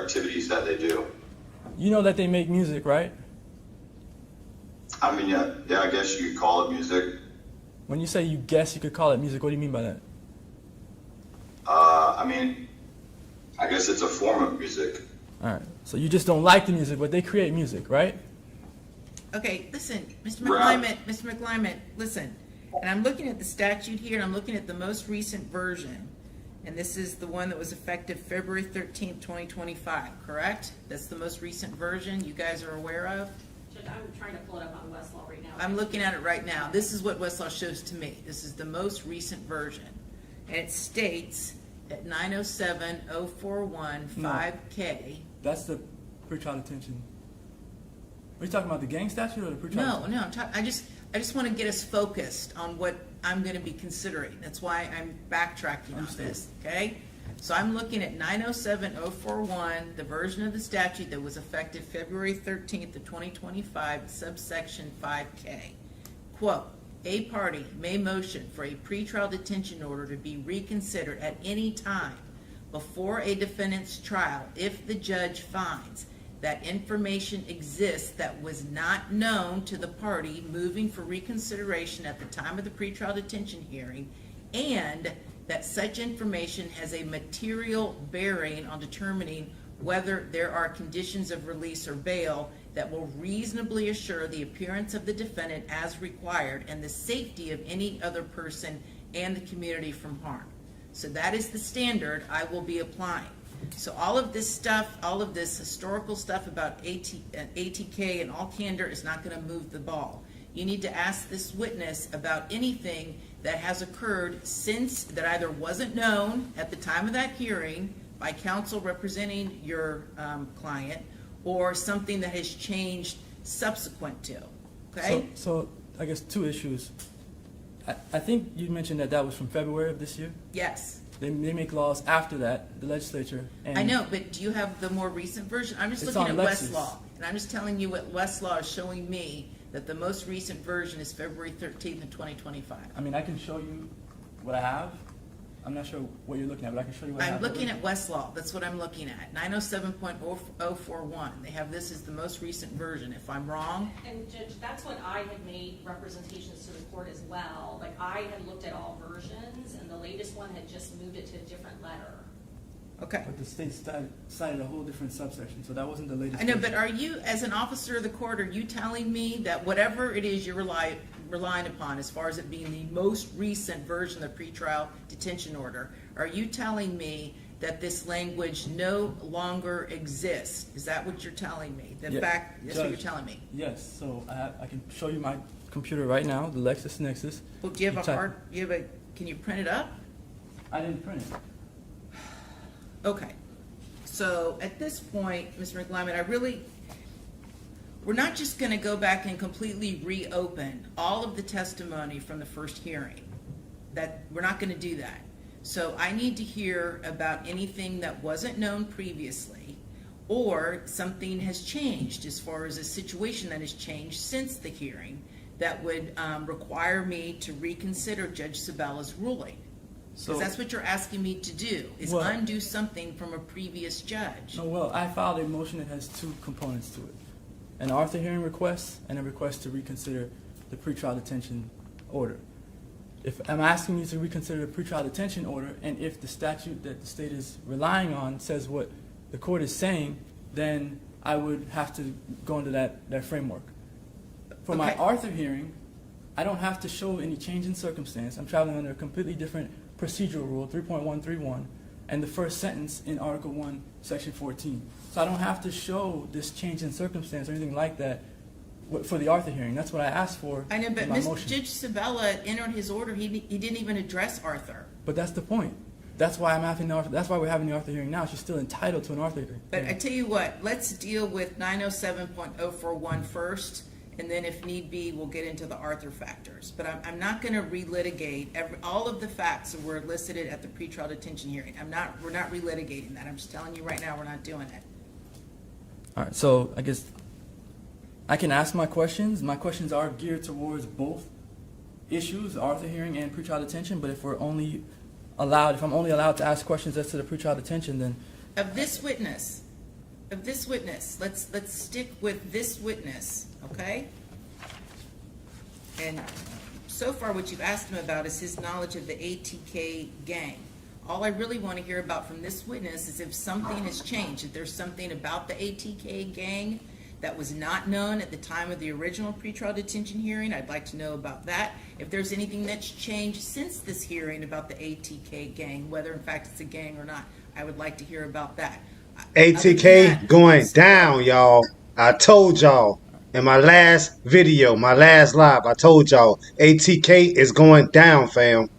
activities that they do. You know that they make music, right? I mean, yeah, I guess you could call it music. When you say you guess you could call it music, what do you mean by that? I mean, I guess it's a form of music. All right. So you just don't like the music, but they create music, right? Okay, listen, Mr. Right. McClymonds, listen. And I'm looking at the statute here, and I'm looking at the most recent version. And this is the one that was effective February 13th, 2025, correct? That's the most recent version you guys are aware of? Judge, I'm trying to pull it up on Westlaw right now. I'm looking at it right now. This is what Westlaw shows to me. This is the most recent version. And it states at 907-041-5K. That's the pretrial detention. Are you talking about the gang statute or the pretrial? No, I just want to get us focused on what I'm going to be considering. That's why I'm backtracking on this, okay? So I'm looking at 907-041, the version of the statute that was effective February 13th of 2025, subsection 5K. Quote, a party may motion for a pretrial detention order to be reconsidered at any time before a defendant's trial if the judge finds that information exists that was not known to the party moving for reconsideration at the time of the pretrial detention hearing, and that such information has a material bearing on determining whether there are conditions of release or bail that will reasonably assure the appearance of the defendant as required and the safety of any other person and the community from harm. So that is the standard I will be applying. So all of this stuff, all of this historical stuff about ATK and all candor is not going to move the ball. You need to ask this witness about anything that has occurred since that either wasn't known at the time of that hearing by counsel representing your client, or something that has changed subsequent to, okay? So I guess two issues. I think you mentioned that was from February of this year. Yes. They make laws after that, the legislature. And I know, but do you have the more recent version? I'm just It's looking at on Lexis. Westlaw, and I'm just telling you what Westlaw is showing me, that the most recent version is February 13th of 2025. I mean, I can show you what I have. I'm not sure what you're looking at, but I can show you what I have. I'm looking at Westlaw, that's what I'm looking at, 907.041. They have this as the most recent version. If I'm wrong, And Judge, that's what I had made representations to the court as well. Like, I had looked at all versions, and the latest one had just moved it to a different letter. okay. But the state cited a whole different subsection, so that wasn't the latest. I know, version. but are you, as an officer of the court, are you telling me that whatever it is you're relying upon as far as it being the most recent version of the pretrial detention order, are you telling me that this language no longer exists? Is that what you're telling me? The Yeah, fact, that's what you're Judge, telling me? Yes, so I can show you my computer right now, the LexisNexis. Well, do you have type- can you print it up? I didn't print it. Okay, so at this point, Mr. McClymonds, we're not just gonna go back and completely reopen all of the testimony from the first hearing. We're not gonna do that. So I need to hear about anything that wasn't known previously, or something has changed as far as a situation that has changed since the hearing that would require me to reconsider Judge Sabella's ruling. Because that's what you're asking me to do, is Well- undo something from a previous judge. No, well, I filed a motion that has two components to it. An Arthur hearing request and a request to reconsider the pretrial detention order. If I'm asking you to reconsider the pretrial detention order, and if the statute that the state is relying on says what the court is saying, then I would have to go into that framework. For my Okay. Arthur hearing, I don't have to show any change in circumstance. I'm traveling under a completely different procedural rule, 3.131, and the first sentence in Article 1, Section 14. So I don't have to show this change in circumstance or anything like that for the Arthur hearing. That's what I asked for I know, in but my motion. Judge Sabella entered his order, he didn't even address Arthur. But that's the point. That's why I'm having the Arthur. That's why we're having the Arthur hearing now. She's still entitled to an Arthur hearing. But I tell you what, let's deal with 907.041 first, and then if need be, we'll get into the Arthur factors. But I'm not gonna relitigate all of the facts that were elicited at the pretrial detention hearing. We're not relitigating that. I'm just telling you right now, we're not doing it. All right, so I guess I can ask my questions. My questions are geared towards both issues, Arthur hearing and pretrial detention. But if I'm only allowed to ask questions as to the pretrial detention, then Of this witness, of this witness, let's stick with this witness, okay? And so far, what you've asked him about is his knowledge of the ATK gang. All I really want to hear about from this witness is if something has changed, if there's something about the ATK gang that was not known at the time of the original pretrial detention hearing, I'd like to know about that. If there's anything that's changed since this hearing about the ATK gang, whether in fact it's a gang or not, I would like to hear about that. ATK going down, y'all. I told y'all in my last video, my last live, I told y'all ATK is going down, fam.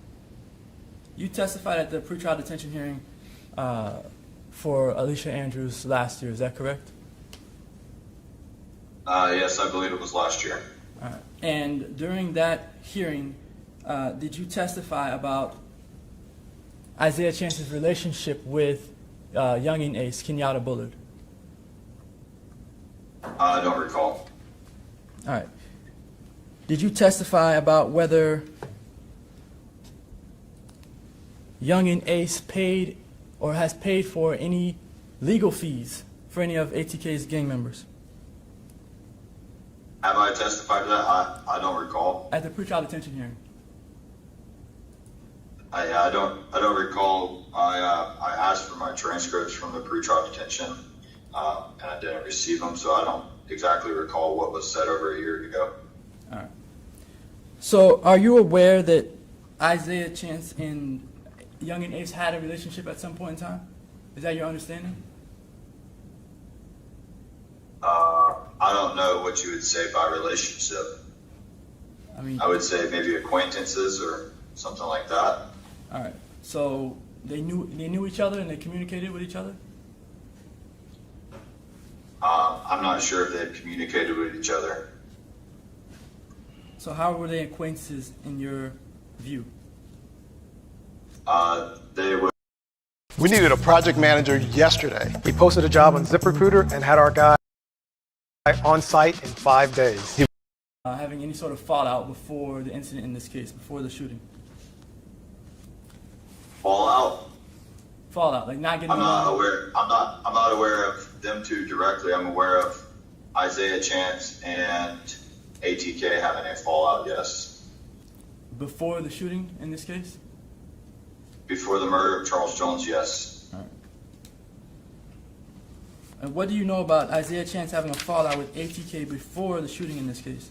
You testified at the pretrial detention hearing for Alicia Andrews last year. Is that correct? Yes, I believe it was last year. All right. And during that hearing, did you testify about Isaiah Chance's relationship with youngin' ace Kenyatta Bullard? I don't recall. All right. Did you testify about whether youngin' ace paid or has paid for any legal fees for any of ATK's gang members? Have I testified to that? I don't recall. At the pretrial detention hearing. I don't recall. I asked for my transcripts from the pretrial detention, and I didn't receive them, so I don't exactly recall what was said over a year ago. All right. So, are you aware that Isaiah Chance and youngin' ace had a relationship at some point in time? Is that your understanding? I don't know what you would say by relationship. I mean, I would say maybe acquaintances or something like that. all right. So they knew each other and they communicated with each other? I'm not sure if they communicated with each other. So how were they acquaintances in your view? They would. We needed a project manager yesterday. We posted a job on ZipRecruiter and had our guy on site in 5 days. Having any sort of fallout before the incident in this case, before the shooting? Fallout. Fallout, like not getting I'm not along? aware. I'm not aware of them two directly. I'm aware of Isaiah Chance and ATK having a fallout. Yes. Before the shooting in this case? Before the murder of Charles Jones. Yes. All right. And what do you know about Isaiah Chance having a fallout with ATK before the shooting in this case?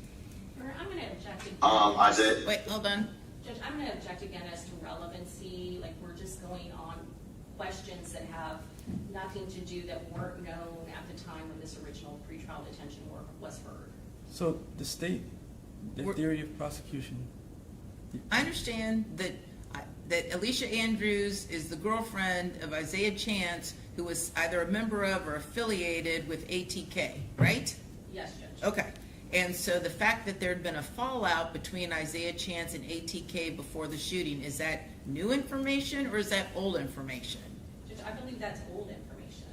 I'm going to object again. Isaiah. Wait, hold on. Judge, I'm going to object again as to relevancy. Like, we're just going on questions that have nothing to do, that weren't known at the time when this original pretrial detention work was heard. So the state, the We're- theory of prosecution. I understand that Alicia Andrews is the girlfriend of Isaiah Chance, who was either a member of or affiliated with ATK, right? Yes, Judge. Okay. And so the fact that there had been a fallout between Isaiah Chance and ATK before the shooting, is that new information or is that old information? Judge, I believe that's old information.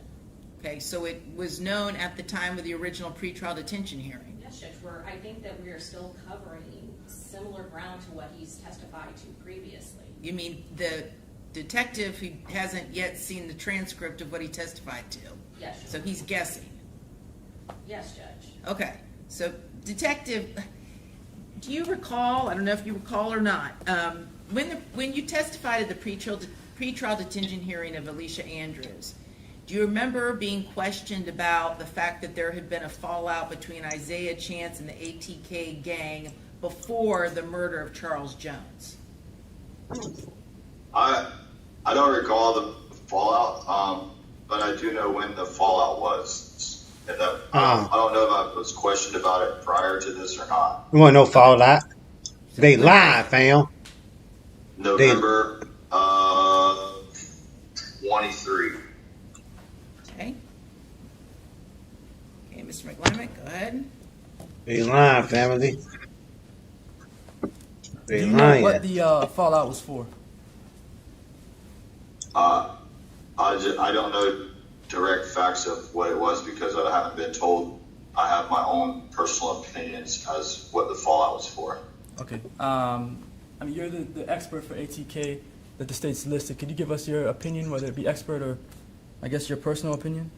Okay, so it was known at the time of the original pretrial detention hearing. Yes, Judge, I think that we are still covering similar ground to what he's testified to previously. You mean the detective who hasn't yet seen the transcript of what he testified to? Yes, Judge. So he's guessing. Yes, Judge. Okay, so detective, do you recall, I don't know if you recall or not, when you testified at the pretrial detention hearing of Alicia Andrews, do you remember being questioned about the fact that there had been a fallout between Isaiah Chance and the ATK gang before the murder of Charles Jones? I don't recall the fallout, but I do know when the fallout was. And I don't know if I was questioned about it prior to this or not. You want no fallout? They lying, fam. November 23. Okay. Okay, Mr. McCormick, go ahead. They lying, family. They Do you know lying. what the fallout was for? I don't know direct facts of what it was because I haven't been told. I have my own personal opinions as what the fallout was for. Okay. I mean, you're the expert for ATK that the state's listed. Could you give us your opinion, whether it be expert or, I guess, your personal opinion?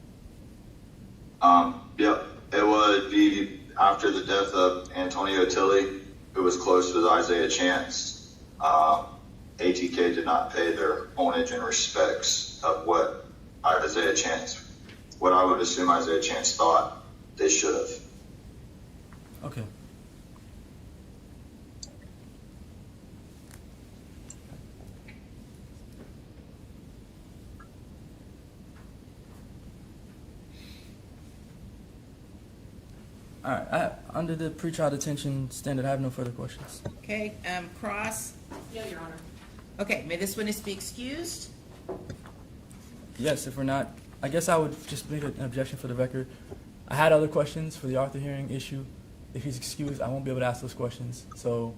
Yep, it would be after the death of Antonio Tilly, who was close with Isaiah Chance. ATK did not pay their homage and respects of what I would assume Isaiah Chance thought they should have. Okay. All right. Under the pretrial detention standard, I have no further questions. Okay, Cross? No, Your Honor. Okay, may this witness be excused? Yes, if we're not, I guess I would just make an objection for the record. I had other questions for the Arthur hearing issue. If he's excused, I won't be able to ask those questions. So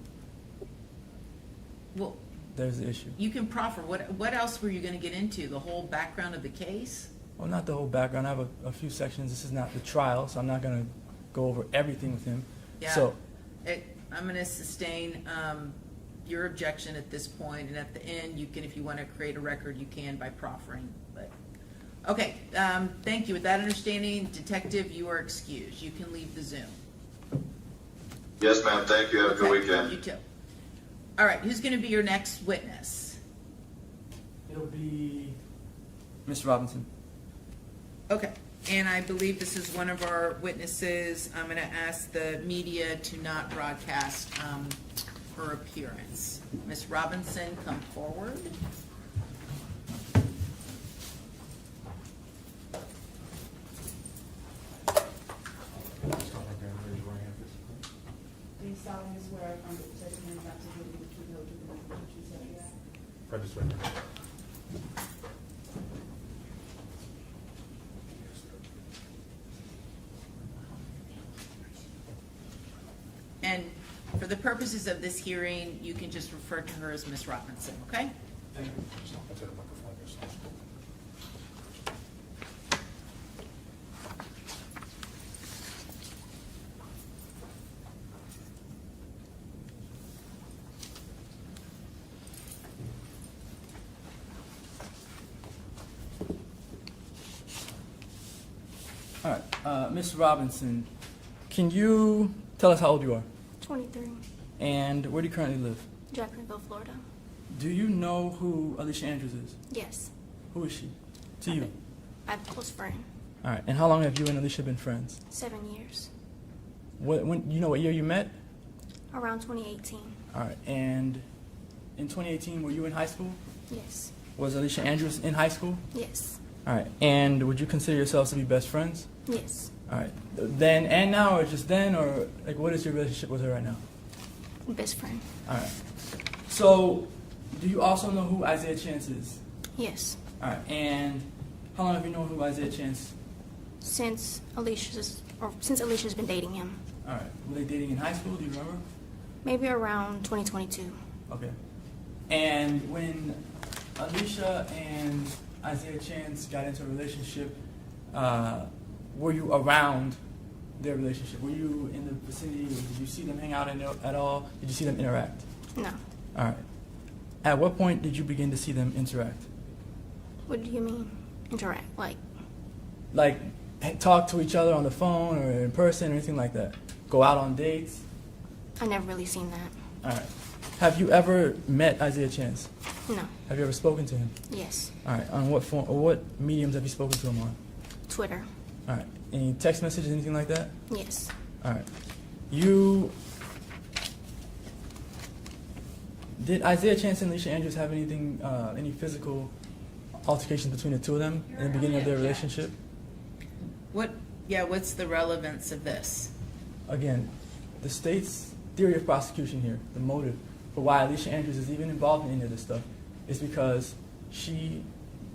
Well, there's the issue. you can proffer. What else were you going to get into? The whole background of the case? Well, not the whole background. I have a few sections. This is not the trial, so I'm not going to go over everything with him. Yeah. So, I'm going to sustain your objection at this point, and at the end, you can, if you want to create a record, you can by proffering. But okay, thank you. With that understanding, Detective, you are excused. You can leave the Zoom. Yes, ma'am. Thank you. Have a good weekend. You too. All right, who's going to be your next witness? it'll be Mr. Robinson. Okay, and I believe this is one of our witnesses. I'm going to ask the media to not broadcast her appearance. Ms. Robinson, come forward. Do you solemnly swear affirm the testimony about to give you the truth, no truth, but the truth, so help you God? And for the purposes of this hearing, you can just refer to her as Ms. Robinson, okay? All right, Ms. Robinson, can you tell us how old you are? 23, And where do you currently live? Jacksonville, Florida. Do you know who Alicia Andrews is? Yes, Who is she to you? I have a close friend. All right, and how long have you and Alicia been friends? 7 years. When you know what year you met? Around 2018. All right, and in 2018, were you in high school? Yes. Was Alicia Andrews in high school? Yes. All right, and would you consider yourselves to be best friends? Yes. All right, then and now, or just then, or like what is your relationship with her right now? Best friend. All right, so do you also know who Isaiah Chance is? Yes. All right, and how long have you known who Isaiah Chance? Since Alicia's been dating him. All right, were they dating in high school? Do you remember? Maybe around 2022. Okay, and when Alicia and Isaiah Chance got into a relationship, were you around their relationship? Were you in the vicinity? Or did you see them hang out at all? Did you see them interact? No. All right. At what point did you begin to see them interact? What do you mean? Interact? Like talk to each other on the phone or in person or anything like that? Go out on dates? I never really seen that. All right. Have you ever met Isaiah Chance? No. Have you ever spoken to him? Yes. All right. On what form or what mediums have you spoken to him on? Twitter. All right. Any text messages, anything like that? Yes. All right. Did Isaiah Chance and Alicia Andrews have anything, any physical altercations between the two of them in the beginning of their relationship? What's the relevance of this? Again, the state's theory of prosecution here, the motive for why Alicia Andrews is even involved in any of this stuff, is because she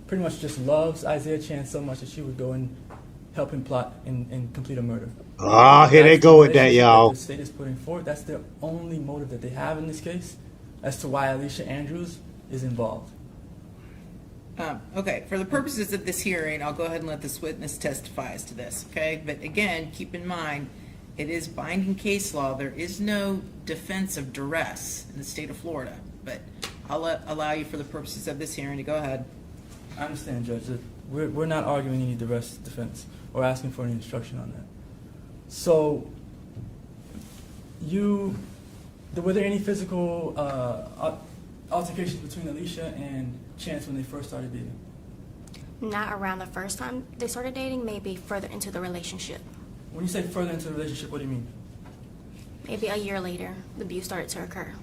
pretty much just loves Isaiah Chance so much that she would go and help him plot and complete a murder. Ah, here they go with that, y'all. The state is putting forward. That's the only motive that they have in this case as to why Alicia Andrews is involved. Okay, for the purposes of this hearing, I'll go ahead and let this witness testify as to this, okay? But again, keep in mind, it is binding case law. There is no defense of duress in the state of Florida, but I'll allow you for the purposes of this hearing to go ahead. I understand, Judge. We're not arguing any duress defense or asking for any instruction on that. So, were there any physical altercations between Alicia and Chance when they first started dating? Not around the first time they started dating, maybe further into the relationship. When you say further into the relationship, what do you mean? Maybe a year later, the abuse started to occur.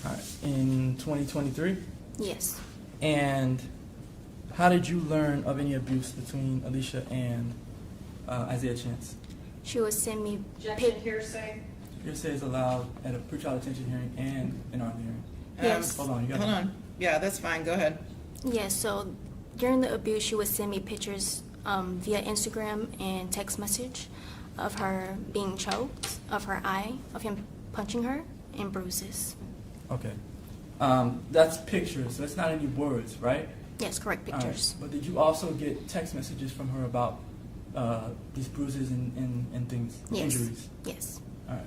All right, in 2023? Yes. And how did you learn of any abuse between Alicia and Isaiah Chance? She would send me Objection, hearsay. Hearsay is allowed at a pretrial detention hearing and an Arthur hearing. Yes. Hold on, you got Hold on. Yeah, that's fine. Go ahead. Yes, so during the abuse, she would send me pictures via Instagram and text message of her being choked, of her eye, of him punching her, and bruises. Okay. That's pictures, so that's not any words, right? Yes, correct All right. pictures. But did you also get text messages from her about these bruises and things, Yes. injuries? Yes. All right.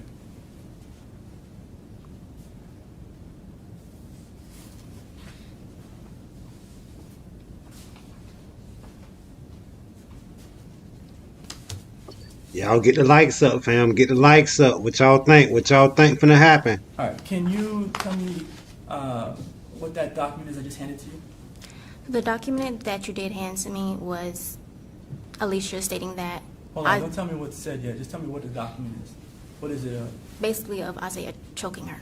Y'all get the likes up, fam. Get the likes up. What y'all think? What y'all think finna happen? All right. Can you tell me what that document is I just handed to you? The document that you did hand to me was Alicia stating that Hold on. Don't tell me what's said yet. Just tell me what the document is. What is it? basically of Isaiah choking her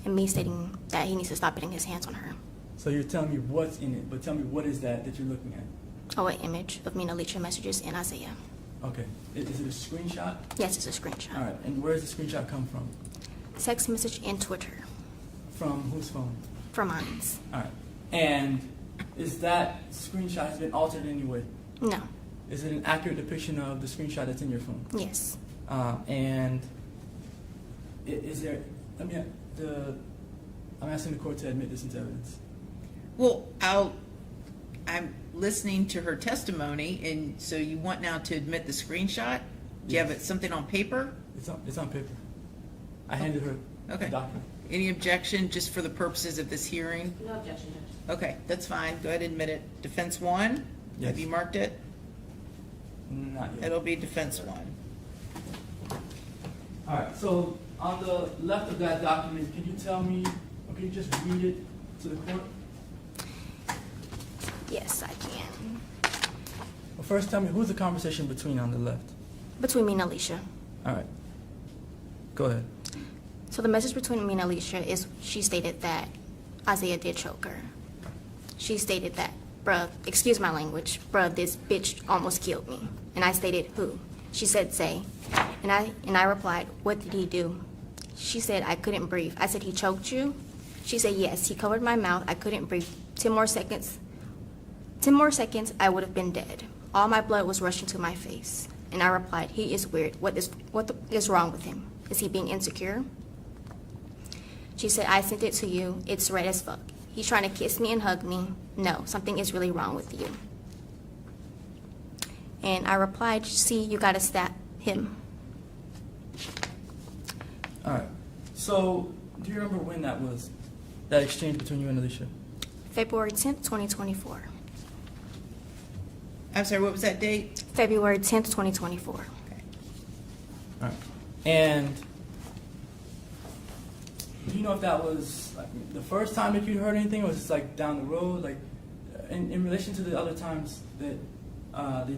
and me stating that he needs to stop putting his hands on her. So you're telling me what's in it, but tell me what is that you're looking at? Oh, an image of me and Alicia messages and Isaiah. Okay. Is it a screenshot? Yes, it's a screenshot. All right. And where does the screenshot come from? Text message and Twitter From whose phone? from Mines. All right. And is that screenshot has been altered in any way? No. Is it an accurate depiction of the screenshot that's in your phone? Yes. And is there? I'm asking the court to admit this into evidence. Well, I'm listening to her testimony, and so you want now to admit the screenshot? Do you have it, something on paper? It's on paper. I handed her Okay. the document. Any objection just for the purposes of this hearing? No objection, Judge. Okay, that's fine. Go ahead and admit it. Defense one? Yes. Have you marked it? Not yet. It'll be defense one. All right. So on the left of that document, can you tell me, or can you just read it to the court? Yes, I can. Well, first tell me who's the conversation between on the left. Between me and Alicia. All right. Go ahead. So the message between me and Alicia is she stated that Isaiah did choke her. She stated that, bruh, excuse my language, bruh, this bitch almost killed me. And I stated, who? She said, Zay. And I replied, what did he do? She said, I couldn't breathe. I said, he choked you? She said, yes, he covered my mouth. I couldn't breathe. 10 more seconds, I would have been dead. All my blood was rushing to my face. And I replied, he is weird. What is wrong with him? Is he being insecure? She said, I sent it to you. It's red as fuck. He's trying to kiss me and hug me. No, something is really wrong with you. And I replied, see, you gotta stab him. All right. So do you remember when that was, that exchange between you and Alicia? February 10th, 2024. I'm sorry, what was that date? February 10th, 2024. Okay. All right. And do you know if that was like the first time that you heard anything, or was it like down the road? Like in relation to the other times that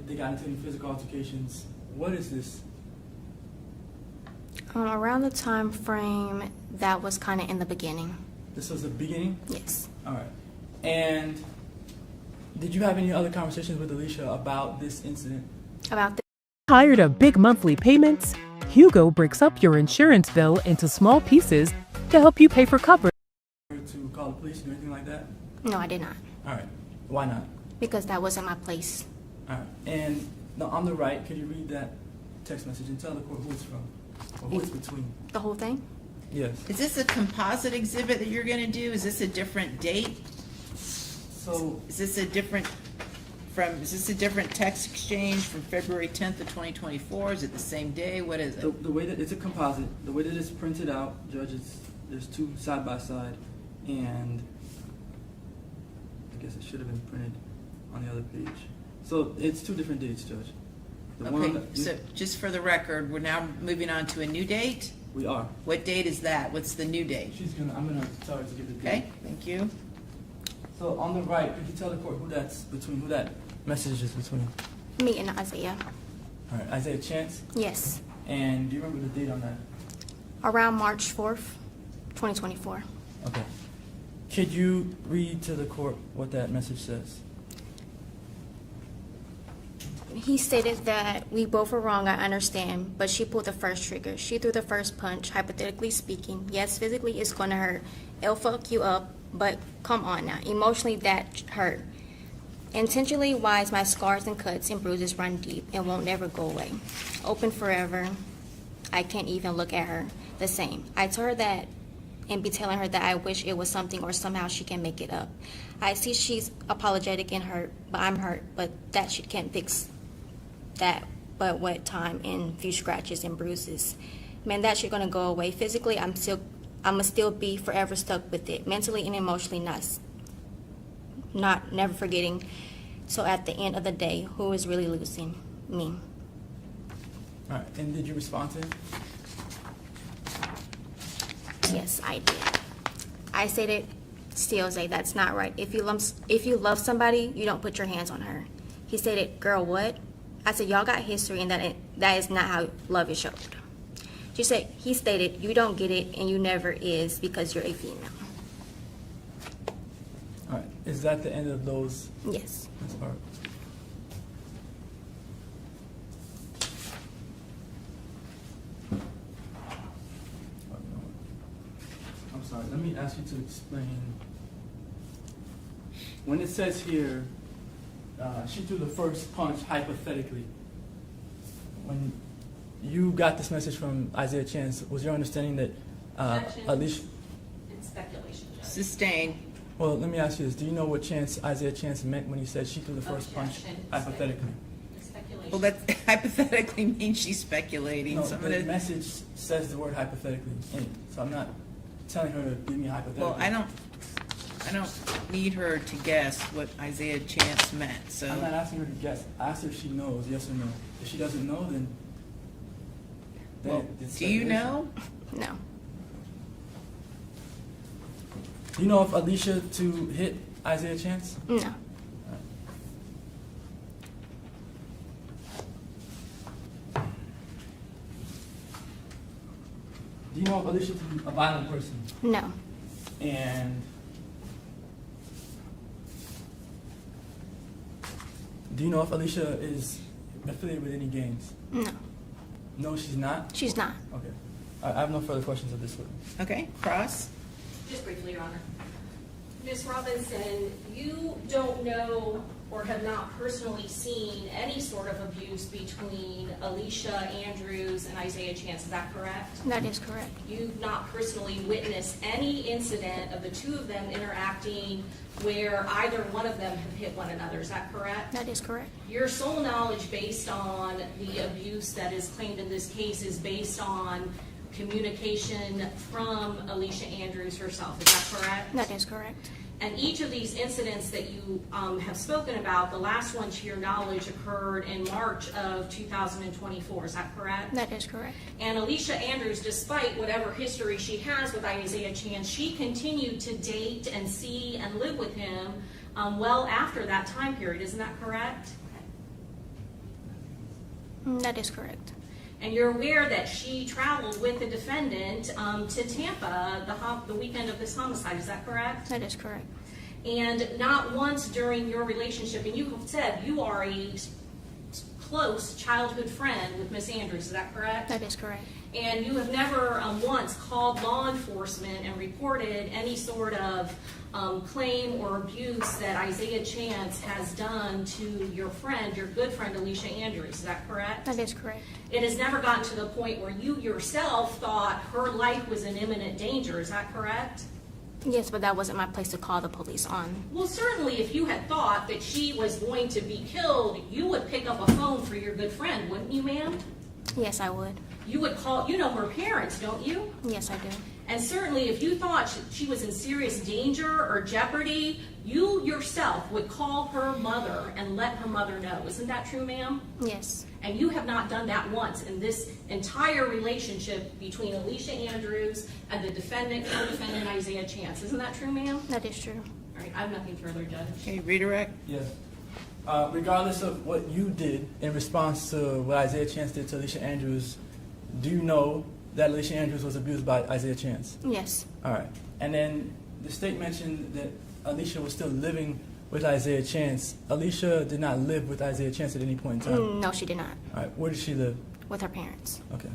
they got into any physical altercations, what is this? Around the time frame that was kind of in the beginning. This was the beginning? Yes. All right. And did you have any other conversations with Alicia about this incident? About the Tired of big monthly payments? Hugo breaks up your insurance bill into small pieces to help you pay for coverage. To call the police or anything like that? No, I did not. All right. Why not? Because that wasn't my place. All right. And now on the right, could you read that text message and tell the court who it's from or who it's between? The whole thing? Yes. Is this a composite exhibit that you're gonna do? Is this a different date? So Is this a different text exchange from February 10th of 2024? Is it the same day? What is it? the way that it's a composite, the way that it's printed out, judges, there's two side by side, and I guess it should have been printed on the other page. So it's 2 different dates, Judge. The Okay, that so just for the record, we're now moving on to a new date? we are. What date is that? What's the new date? I'm gonna tell her to give the date. Okay, thank you. So on the right, could you tell the court who that message is between? Me and Isaiah. All right, Isaiah Chance. Yes. And do you remember the date on that? Around March 4th, 2024. Okay. Could you read to the court what that message says? He stated that we both were wrong, I understand, but she pulled the first trigger. She threw the first punch, hypothetically speaking. Yes, physically it's going to hurt. It'll fuck you up, but come on now. Emotionally, that hurt. Intentionally wise, my scars and cuts and bruises run deep and won't never go away. Open forever. I can't even look at her the same. I told her that and be telling her that I wish it was something or somehow she can make it up. I see she's apologetic and hurt, but I'm hurt, but that shit can't fix that but what time and few scratches and bruises. Man, that shit gonna go away. Physically, I'ma still be forever stuck with it. Mentally and emotionally, never forgetting. So at the end of the day, who is really losing? Me. All right, and did you respond to him? Yes, I did. I stated, still say that's not right. If you love somebody, you don't put your hands on her. He stated, girl, what? I said, y'all got history, and that is not how love is showed. He stated, you don't get it, and you never is because you're a female. All right, is that the end of those? Yes. That's all right. I'm sorry, let me ask you to explain. When it says here, she threw the first punch hypothetically. When you got this message from Isaiah Chance, was your understanding that Alicia... It's speculation, Judge. Sustained. Well, let me ask you this. Do you know what Isaiah Chance meant when he said she threw the first punch Objection. hypothetically? It's speculation. Well, that hypothetically means she's speculating. No, So I'm the gonna- message says the word hypothetically in it, so I'm not telling her to give me a hypothetical. Well, I don't need her to guess what Isaiah Chance meant, so. I'm not asking her to guess. I asked her if she knows, yes or no. If she doesn't know, then Well, it's do you speculation. know? No. Do you know if Alicia to hit Isaiah Chance? No. Do you know if Alicia to be a violent person? No. And do you know if Alicia is affiliated with any gangs? No. No, she's not? She's not. Okay. I have no further questions of this witness. Okay, Cross? Just briefly, Your Honor. Ms. Robinson, you don't know or have not personally seen any sort of abuse between Alicia Andrews and Isaiah Chance, is that correct? That is correct. You've not personally witnessed any incident of the two of them interacting where either one of them have hit one another, is that correct? That is correct. Your sole knowledge based on the abuse that is claimed in this case is based on communication from Alicia Andrews herself, is that correct? That is correct. And each of these incidents that you have spoken about, the last one to your knowledge occurred in March of 2024, is that correct? That is correct. And Alicia Andrews, despite whatever history she has with Isaiah Chance, she continued to date and see and live with him well after that time period, isn't that correct? That is correct. And you're aware that she traveled with the defendant to Tampa the weekend of this homicide, is that correct? That is correct. And not once during your relationship, and you have said you are a close childhood friend with Miss Andrews, is that correct? That is correct. And you have never once called law enforcement and reported any sort of claim or abuse that Isaiah Chance has done to your friend, your good friend Alicia Andrews, is that correct? That is correct. It has never gotten to the point where you yourself thought her life was in imminent danger, is that correct? Yes, but that wasn't my place to call the police on. Well, certainly if you had thought that she was going to be killed, you would pick up a phone for your good friend, wouldn't you, ma'am? Yes, I would. You would call, you know her parents, don't you? Yes, I do. And certainly, if you thought she was in serious danger or jeopardy, you yourself would call her mother and let her mother know. Isn't that true, ma'am? Yes. And you have not done that once in this entire relationship between Alicia Andrews and the defendant, co-defendant Isaiah Chance. Isn't that true, ma'am? That is true. All right, I have nothing further, Judge. Okay, redirect. Yes. Regardless of what you did in response to what Isaiah Chance did to Alicia Andrews, do you know that Alicia Andrews was abused by Isaiah Chance? Yes. All right. And then the state mentioned that Alicia was still living with Isaiah Chance. Alicia did not live with Isaiah Chance at any point in time. No, she did not. All right. Where did she live? With her parents. Okay.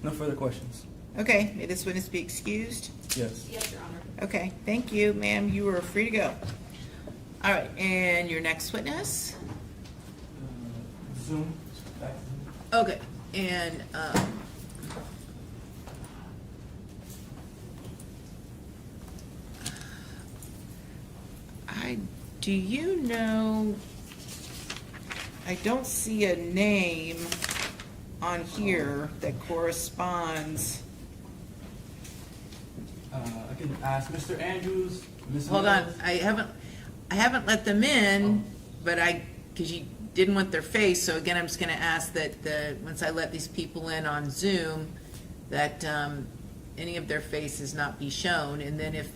No further questions. Okay, may this witness be excused? Yes. Yes, Your Honor. Okay, thank you, ma'am. You are free to go. All right, and your next witness? Zoom. Back to Zoom. Okay, and, do you know, I don't see a name on here that corresponds. I can ask Mr. Andrews, Ms. Hold on, Mills. I haven't let them in, but because you didn't want their face, so again, I'm just gonna ask that, once I let these people in on Zoom, that, any of their faces not be shown, and then if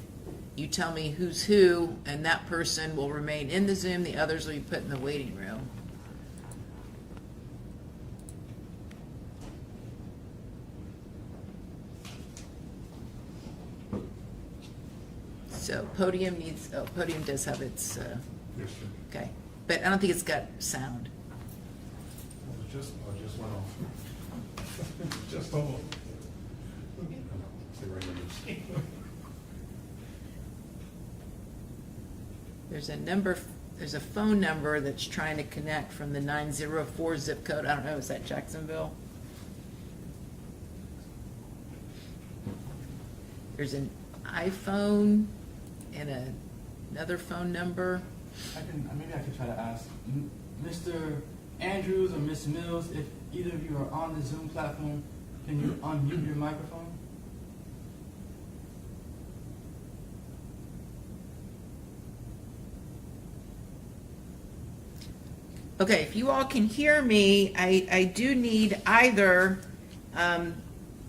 you tell me who's who, and that person will remain in the Zoom, the others will be put in the waiting room. So podium does have its, Yes, sir. okay, but I don't think it's got sound. Just went off. Just almost. Stay right there. There's a phone number that's trying to connect from the 904 zip code. I don't know, is that Jacksonville? There's an iPhone and another phone number. Maybe I could try to ask Mr. Andrews or Ms. Mills, if either of you are on the Zoom platform, can you unmute your microphone? Okay, if you all can hear me, I do need either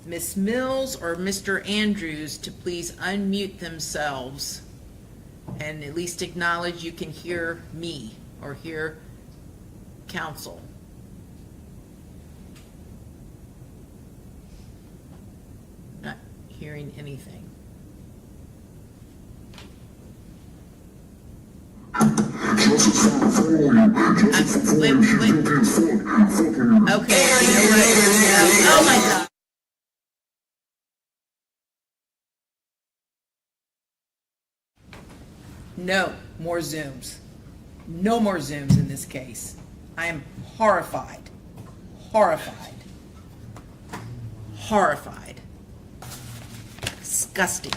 Ms. Mills or Mr. Andrews to please unmute themselves and at least acknowledge you can hear me or hear counsel. Not hearing anything. Wait. Okay, you know what? Oh my God. No more Zooms. No more Zooms in this case. I am horrified. Horrified. Horrified. Disgusting.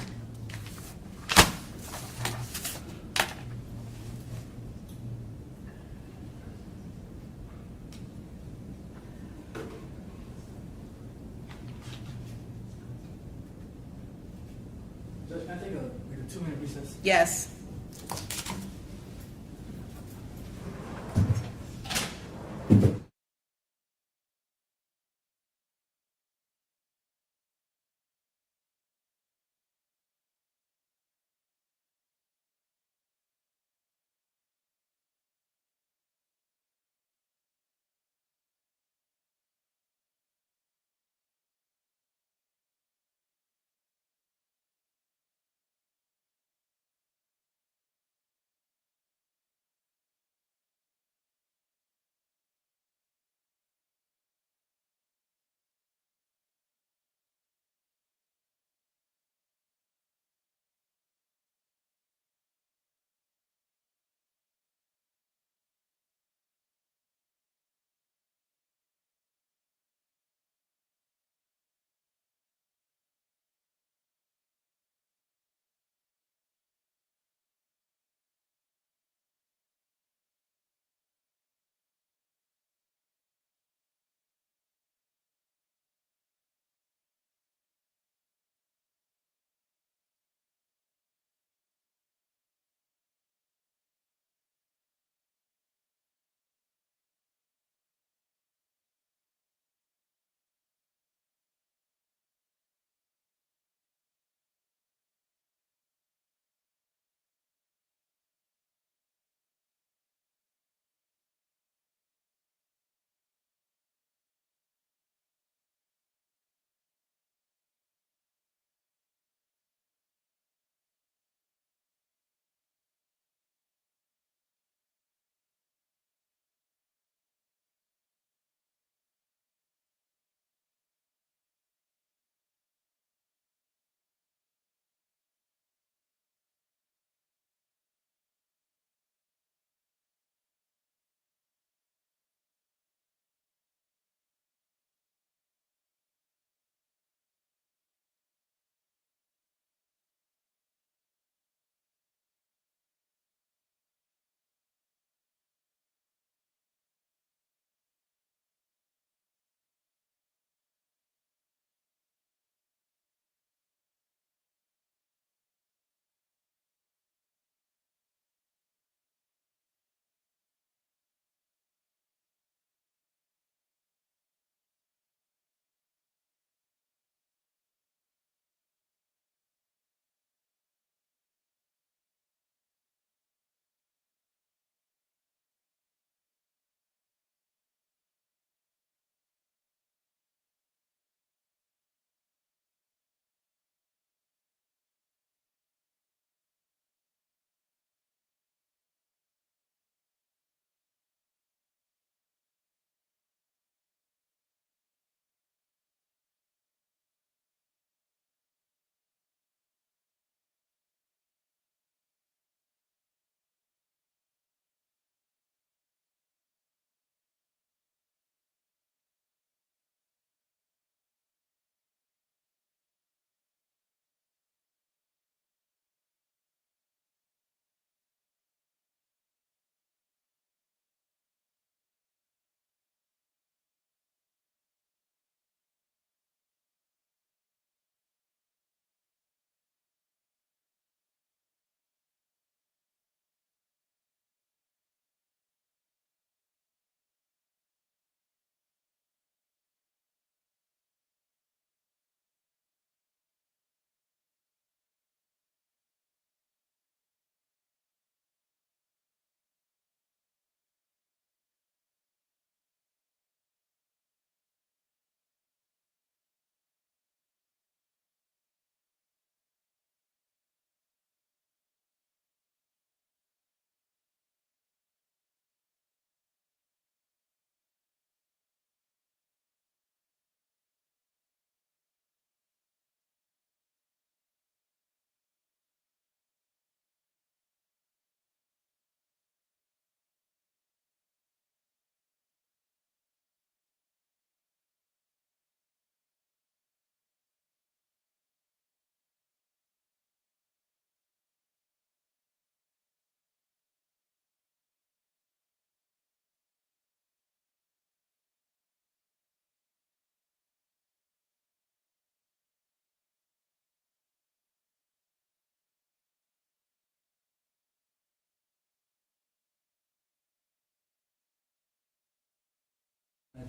Judge, can I take a 2-minute recess? Yes.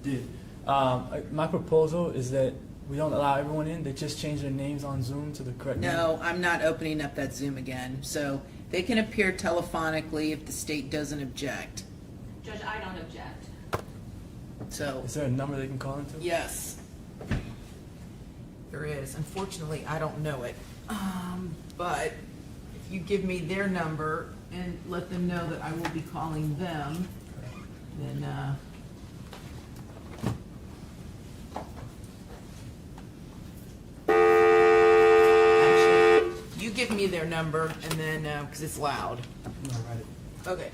did. My proposal is that we don't allow everyone in. They just change their names on Zoom to the correct name. No, I'm not opening up that Zoom again. So they can appear telephonically if the state doesn't object. Judge, I don't object. So, Is there a number they can call into? yes. There is. Unfortunately, I don't know it. But if you give me their number and let them know that I will be calling them, then, actually, you give me their number and then, because it's loud. No, write it. Okay.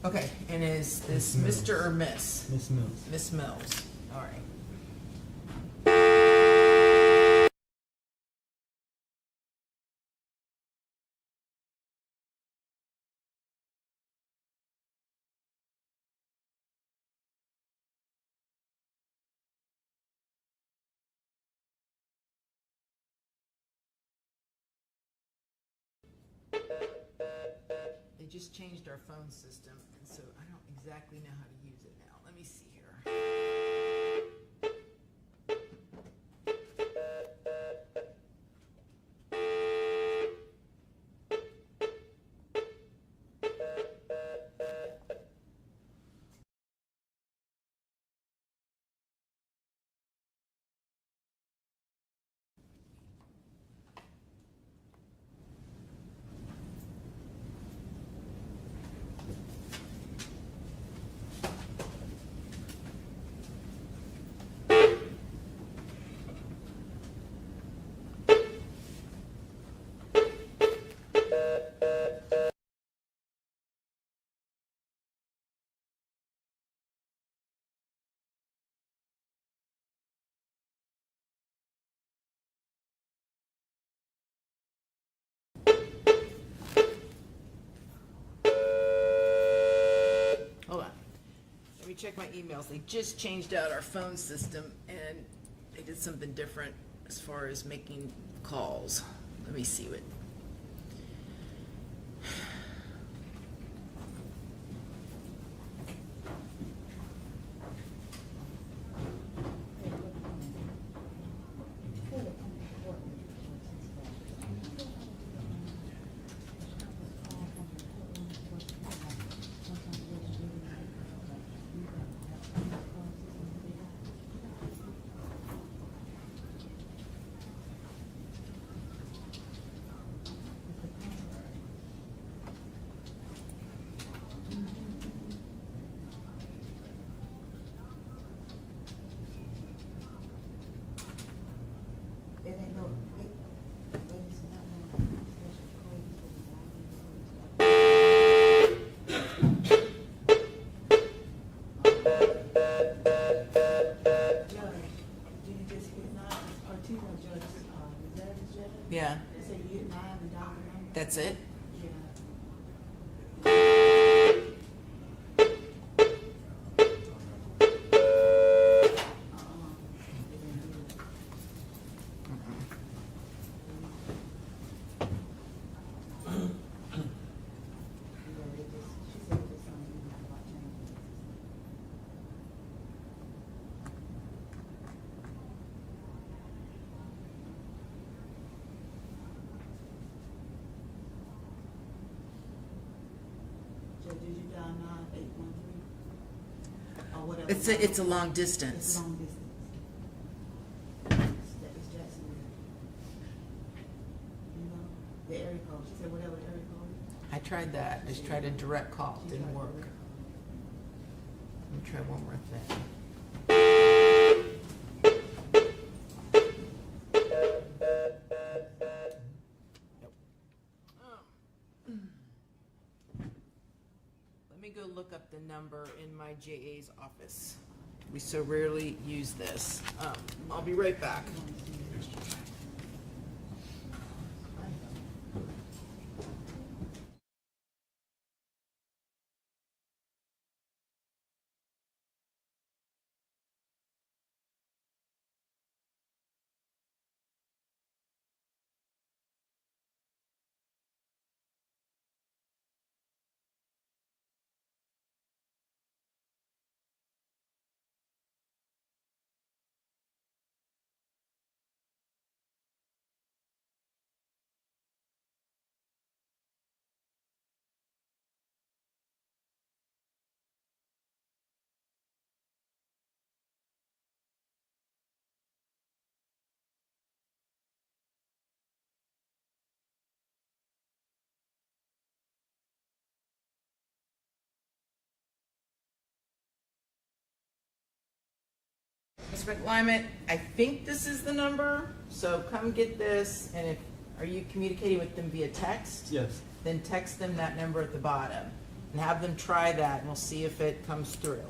Okay, and is this Miss Mr. or Miss? Miss Mills. Miss Mills, all right. They just changed our phone system, and so I don't exactly know how to use it now. Let me see here. Hold on. Let me check my emails. They just changed out our phone system and they did something different as far as making calls. Let me see what. Yeah. That's it? It's a long distance. I tried that. Just tried a direct call. Didn't work. Let me try one more thing. Let me go look up the number in my JA's office. We so rarely use this. I'll be right back. Mr. McLyman, I think this is the number, so come get this, and are you communicating with them via text? Yes. Then text them that number at the bottom, and have them try that, and we'll see if it comes through.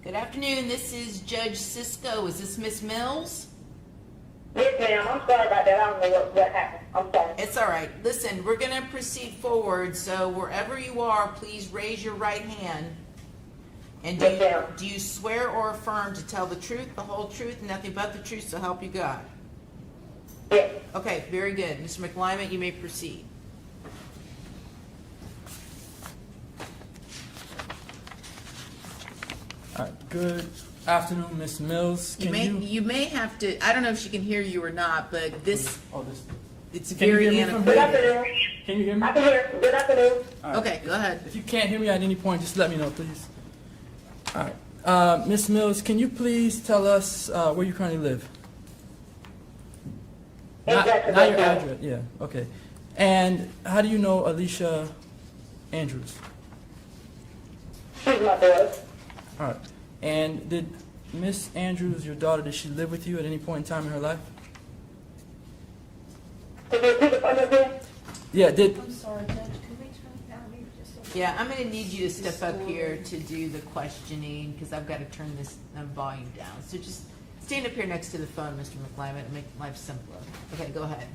Good afternoon, this is Judge Cisco. Is this Miss Mills? Yes, ma'am. I'm sorry about that. I don't know what happened. I'm sorry. It's all right. Listen, we're going to proceed forward, so wherever you are, please raise your right hand. And Yes, ma'am. do you swear or affirm to tell the truth, the whole truth, and nothing but the truth, so help you God? Yes. Okay, very good. Mr. McLyman, you may proceed. All right. Good afternoon, Miss Mills. You may have to, I don't know if she can hear you or not, but this, Oh, this. it's Can you very hear me from Good antiquated. afternoon. Can you hear me? I can hear. Good afternoon. All right. Okay, go ahead. If you can't hear me at any point, just let me know, please. All right. Miss Mills, can you please tell us where you currently live? Not your address. Yeah. Okay. And how do you know Alicia Andrews? She's my daughter. All right. And did Miss Andrews, your daughter, did she live with you at any point in time in her life? Can you repeat the question again? Yeah. Did I'm sorry, Judge, could we turn it down here just a Yeah, I'm going to need you to step up here to do the questioning because I've got to turn this volume down. So just stand up here next to the phone, Mr. McLyman, and make life simpler. Okay, go ahead.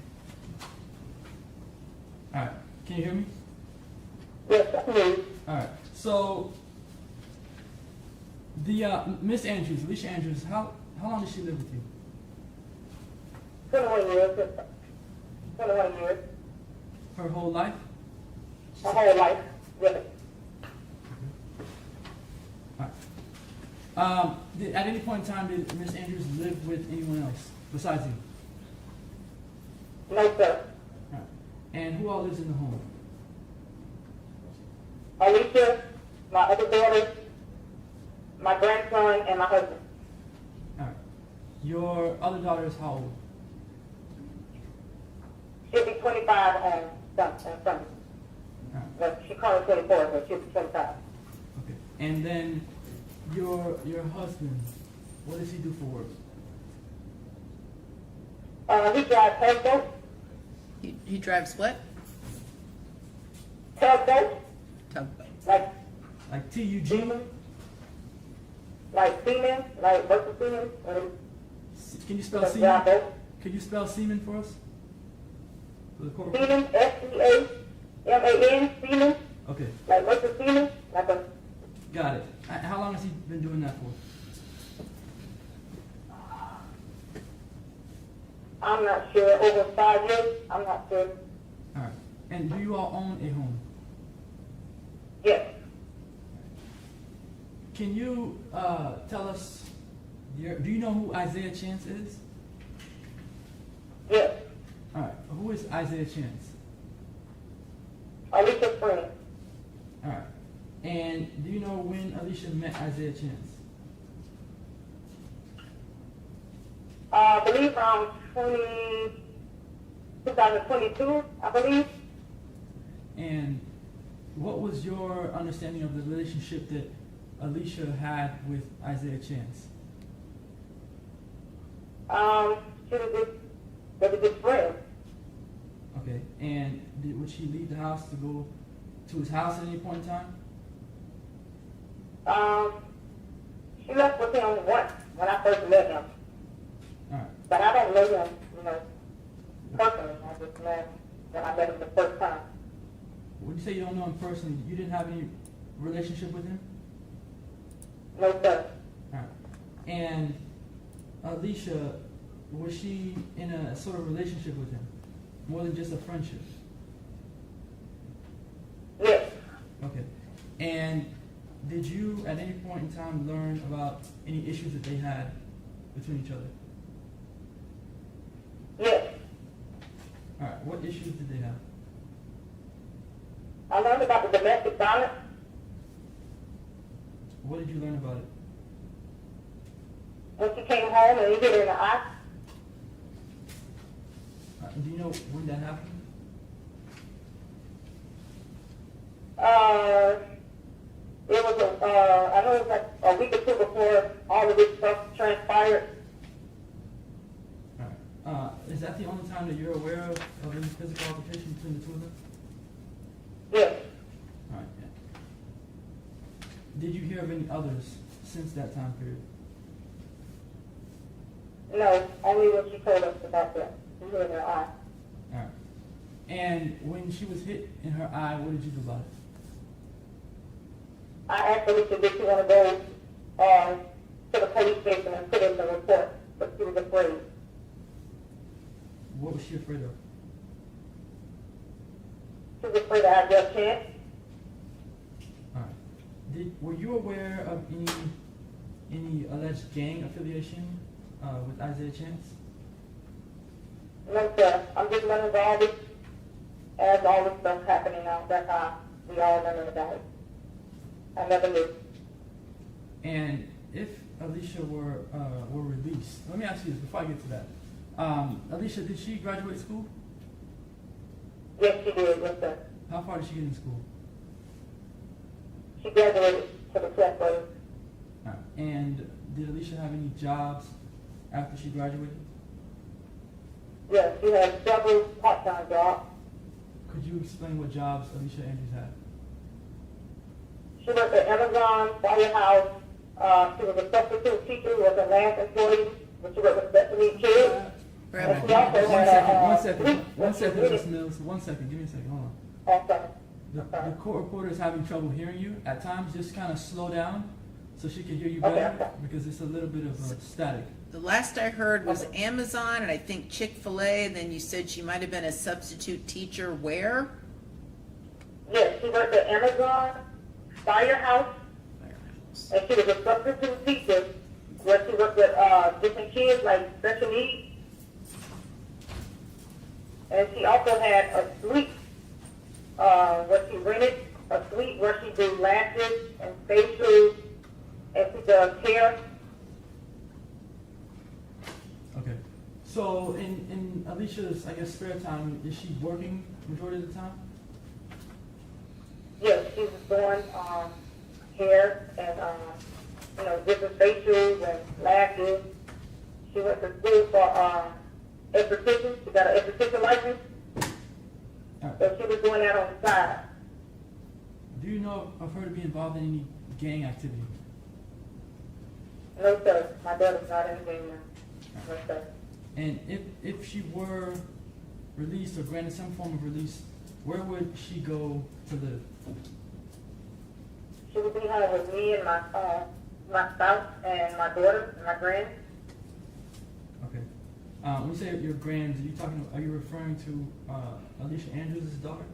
All right. Can you hear me? Yes, I can hear you. All right. So the Miss Andrews, Alicia Andrews, how long did she live with you? 21 years. 21 years. Her whole life? My whole life. Yes. All right. At any point in time, did Miss Andrews live with anyone else besides you? No, sir. All right. And who all lives in the home? Alicia, my other daughter, my grandson, and my husband. All right. Your other daughter is how old? She'll be 25 on Sunday. All right. Well, she called 24, but she'll be 25. Okay. And then your husband, what does he do for work? He drives tugboat. He drives what? Tugboat. Tugboat. Like TUG? Like seaman, like working seaman. Can you spell Drive semen? boat. Can you spell semen for us? For the court? Seaman, S-E-A-M-A-N, seaman. Okay. Like working seaman, like a Got it. How long has he been doing that for? I'm not sure, over 5 years, I'm not sure. All right. And do you all own a home? Yes. Can you tell us, do you know who Isaiah Chance is? Yes. All right. Who is Isaiah Chance? Alicia's friend. All right. And do you know when Alicia met Isaiah Chance? I believe around 2022, I believe. And what was your understanding of the relationship that Alicia had with Isaiah Chance? She was a good friend. Okay. And would she leave the house to go to his house at any point in time? She left with him once when I first met him. All right. But I don't know him, personally. I just know when I met him the first time. When you say you don't know him personally, you didn't have any relationship with him? No, sir. Alright. And Alicia, was she in a sort of relationship with him? More than just a friendship? Yes. Okay. And did you at any point in time learn about any issues that they had between each other? Yes. Alright, what issues did they have? I learned about the domestic violence. What did you learn about it? When she came home and he hit her in the eye. Do you know when that happened? It was I know it was like a week or two before all of this stuff transpired. Alright. Is that the only time that you're aware of any physical altercation between the two of them? Yes. Alright. Yeah. Did you hear of any others since that time period? No, only when she told us about that. He hit her in the eye. Alright. And when she was hit in her eye, what did you do about it? I asked Alicia, did she want to go to the police station and put in the report, but she was afraid. What was she afraid of? She was afraid I had just chance. Alright. Were you aware of any alleged gang affiliation with Isaiah Chance? No, sir. I'm just learning about all this as all this stuff happening now. That's how we all learning about it. I never knew. And if Alicia were released, let me ask you this before I get to that. Alicia, did she graduate school? Yes, she did. Yes, sir. How far did she get in school? She graduated to the 12th grade. Alright. And did Alicia have any jobs after she graduated? Yes, she had several part-time jobs. Could you explain what jobs Alicia Andrews had? She worked at Amazon, Firehouse. She was a substitute teacher, was a math employee, but she worked with special needs kids. And she also had One second, Ms. Mills. 1 second. Give me a second. Hold on. Okay. The court reporter is having trouble hearing you. At times, just kind of slow down so she can hear you better because it's a little bit of static. The last I heard was Amazon and I think Chick-fil-A, and then you said she might have been a substitute teacher where? Yes, she worked at Amazon, Firehouse, and she was a substitute teacher where she worked with different kids like special needs. And she also had a suite where she rented a suite where she did lashes and facials and she does hair. Okay. So in Alicia's, I guess, spare time, is she working majority of the time? Yes, she was doing hair and different facials and lashes. She went to school for esthetician. She got an esthetician license. Alright. So she was doing that on the side. Do you know of her to be involved in any gang activity? No, sir. My daughter's not in the game now. No, sir. And if she were released or granted some form of release, where would she go to live? She would be home with me and my spouse and my daughter and my grand. Okay. When you say your grands, are you referring to Alicia Andrews' daughter?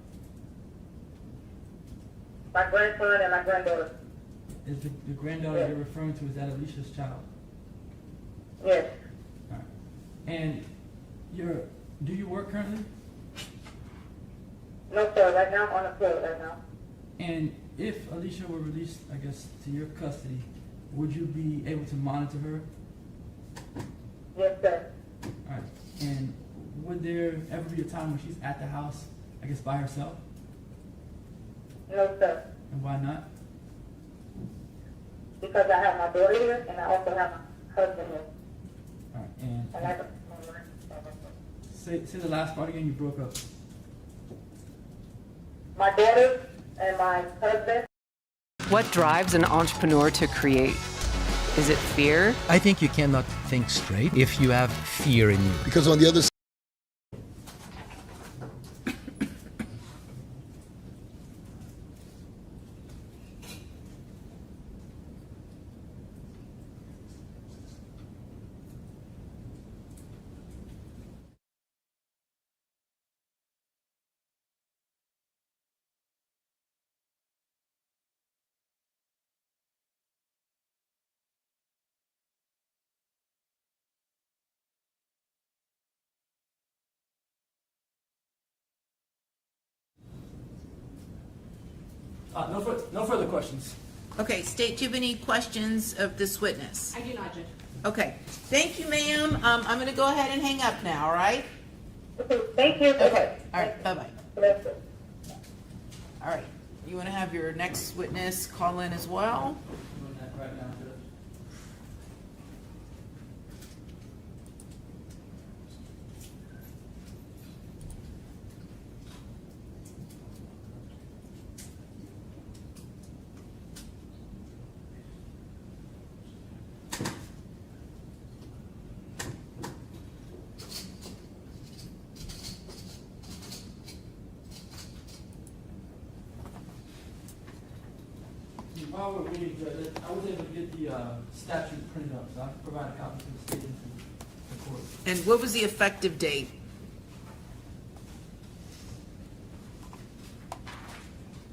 My grandson and my granddaughter. Is the granddaughter you're referring to, is that Alicia's child? Yes. All right. And do you work currently? No, sir. Right now, I'm unemployed right now. And if Alicia were released, I guess, to your custody, would you be able to monitor her? Yes, sir. All right. And would there ever be a time when she's at the house, I guess, by herself? No, sir. And why not? Because I have my daughter here and I also have my husband here. All right. And And I say the last part again. You broke up. my daughter and my husband. What drives an entrepreneur to create? Is it fear? I think you cannot think straight if you have fear in you. Because on the other side, No further questions. Okay, State, do you have any questions of this witness? I do not, Judge. Okay, thank you, ma'am. I'm gonna go ahead and hang up now, all right? Okay, thank you. Okay, all right, bye-bye. Bless you. All right, you wanna have your next witness call in as well? Doing that right now, Judge. While we're waiting, Judge, I was able to get the statute printed up, so I can provide a copy to the state and to the court. And what was the effective date?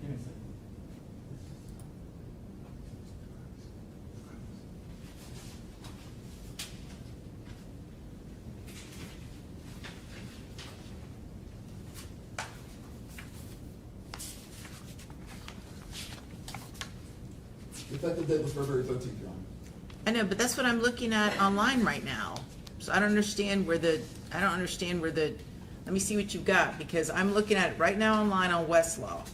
Give me a second. Effective date was February 13th, Your Honor. I know, but that's what I'm looking at online right now. So I don't understand where the, let me see what you've got, because I'm looking at it right now online on Westlaw.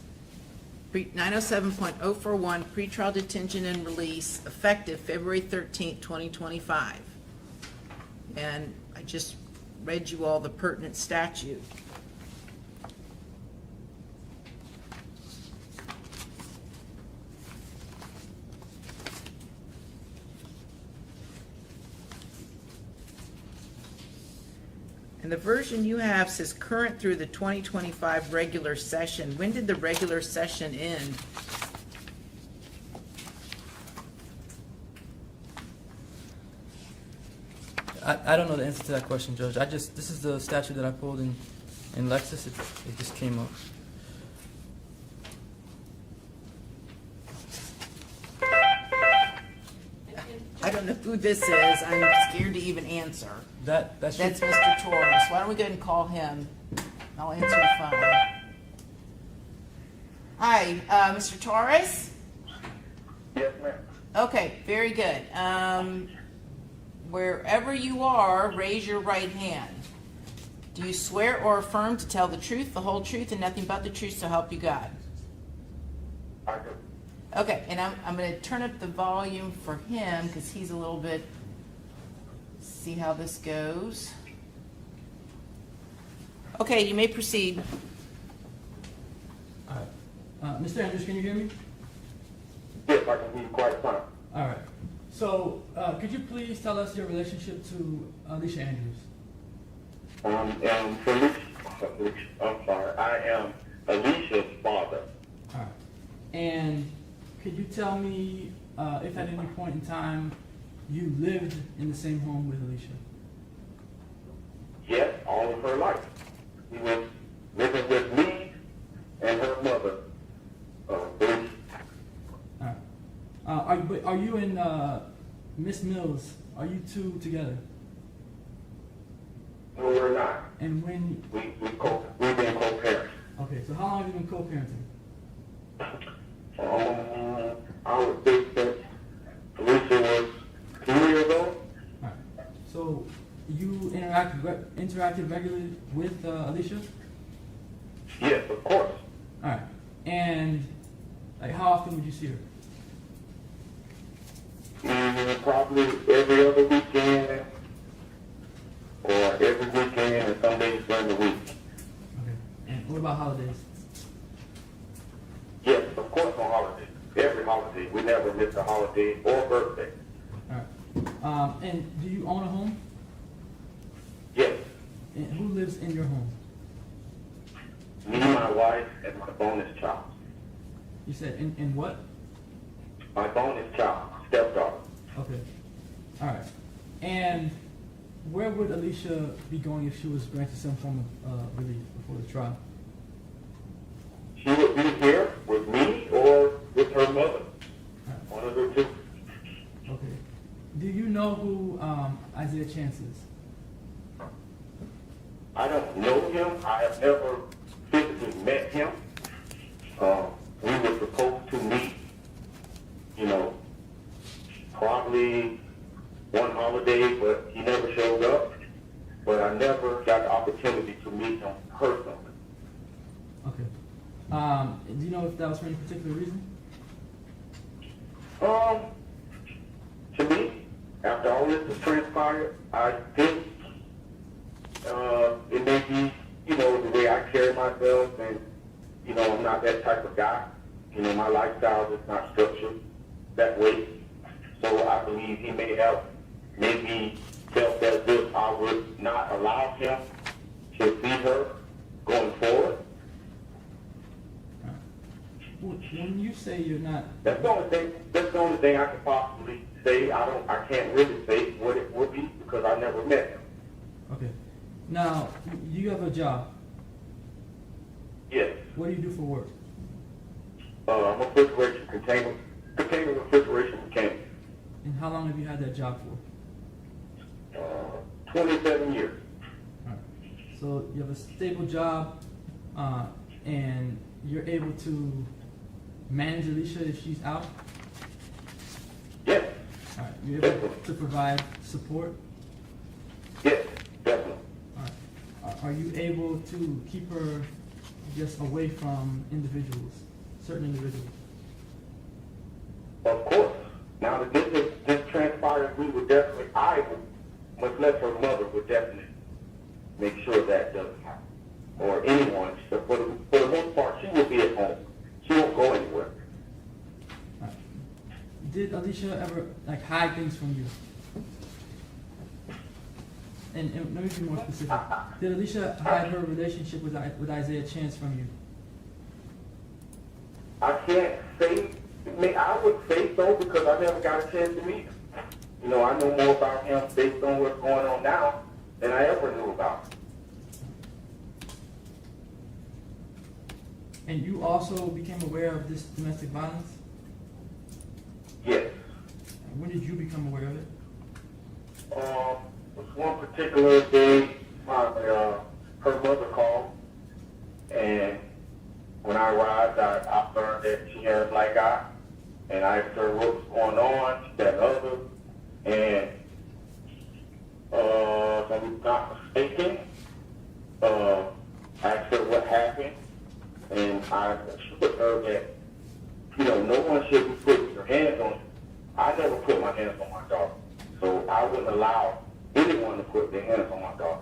907.041, pretrial detention and release, effective February 13th, 2025. And I just read you all the pertinent statute. And the version you have says current through the 2025 regular session. When did the regular session end? I don't know the answer to that question, Judge. This is the statute that I pulled in Lexis. It just came up. I don't know who this is. I'm scared to even answer. That's Mr. Torres. Why don't we go ahead and call him? I'll answer the phone. Hi, Mr. Torres? Yes, ma'am. Okay, very good. Wherever you are, raise your right hand. Do you swear or affirm to tell the truth, the whole truth, and nothing but the truth, so help you God? I do. Okay, and I'm going to turn up the volume for him because he's a little bit, see how this goes. Okay, you may proceed. All right. Mr. Andrews, can you hear me? Yes, I can hear you quite fine. All right. So, could you please tell us your relationship to Alicia Andrews? I am Alicia's father. All right. And could you tell me if at any point in time you lived in the same home with Alicia? Yes, all of her life. She was living with me and her mother. Bruce. All right. Are you and Miss Mills, are you two together? No, we're not. And when... We've been co-parents. Okay, so how long have you been co-parenting? I would think that Alicia was 2 years old. All right. So you interacted regularly with Alicia? Yes, of course. All right. And like, how often would you see her? Probably every other weekend, or every weekend and some days during the week. Okay. And what about holidays? Yes, of course on holidays. Every holiday. We never miss a holiday or birthday. All right. And do you own a home? Yes. And who lives in your home? Me, my wife, and my bonus child. You said in what? My bonus child, stepdaughter. Okay. All right. And where would Alicia be going if she was granted some form of relief before the trial? She would be here with me or with her mother. One of the two. Okay. Do you know who Isaiah Chance is? I don't know him. I have never physically met him. We were supposed of days, but he never showed up. But I never got the opportunity to meet him personally. Okay. Do you know if that was for any particular reason? To me, after all this has transpired, I think it may be, the way I carry myself, and, I'm not that type of guy. My lifestyle is not structured that way. So I believe he may have maybe felt as if I would not allow him to see her going forward. When you say you're not, That's the only thing I can possibly say. I can't really say what it would be because I never met him. okay. Now, you have a job. Yes. What do you do for work? I'm a container refrigeration mechanic. And how long have you had that job for? 27 years. All right. So you have a stable job, and you're able to manage Alicia if she's out? Yes. All right. You're able to provide support? Yes, definitely. All right. Are you able to keep her just away from individuals, certain individuals? Of course. Now that this transpired, we would definitely, much less her mother, would definitely make sure that doesn't happen. Or anyone. So for the most part, she will be at home. She won't go anywhere. All right. Did Alicia ever hide things from you? And let me be more specific. Did Alicia hide her relationship with Isaiah Chance from you? I can't say, I would say so because I never got a chance to meet him. I know more about him based on what's going on now than I ever knew about. And you also became aware of this domestic violence? Yes. When did you become aware of it? It was one particular day, her mother called, and when I arrived, I learned that she had a black eye, and I asked her what was going on, she said other, and if I'm not mistaken, I asked her what happened, and I assured her that, no one should be putting their hands on. I never put my hands on my daughter, so I wouldn't allow anyone to put their hands on my daughter.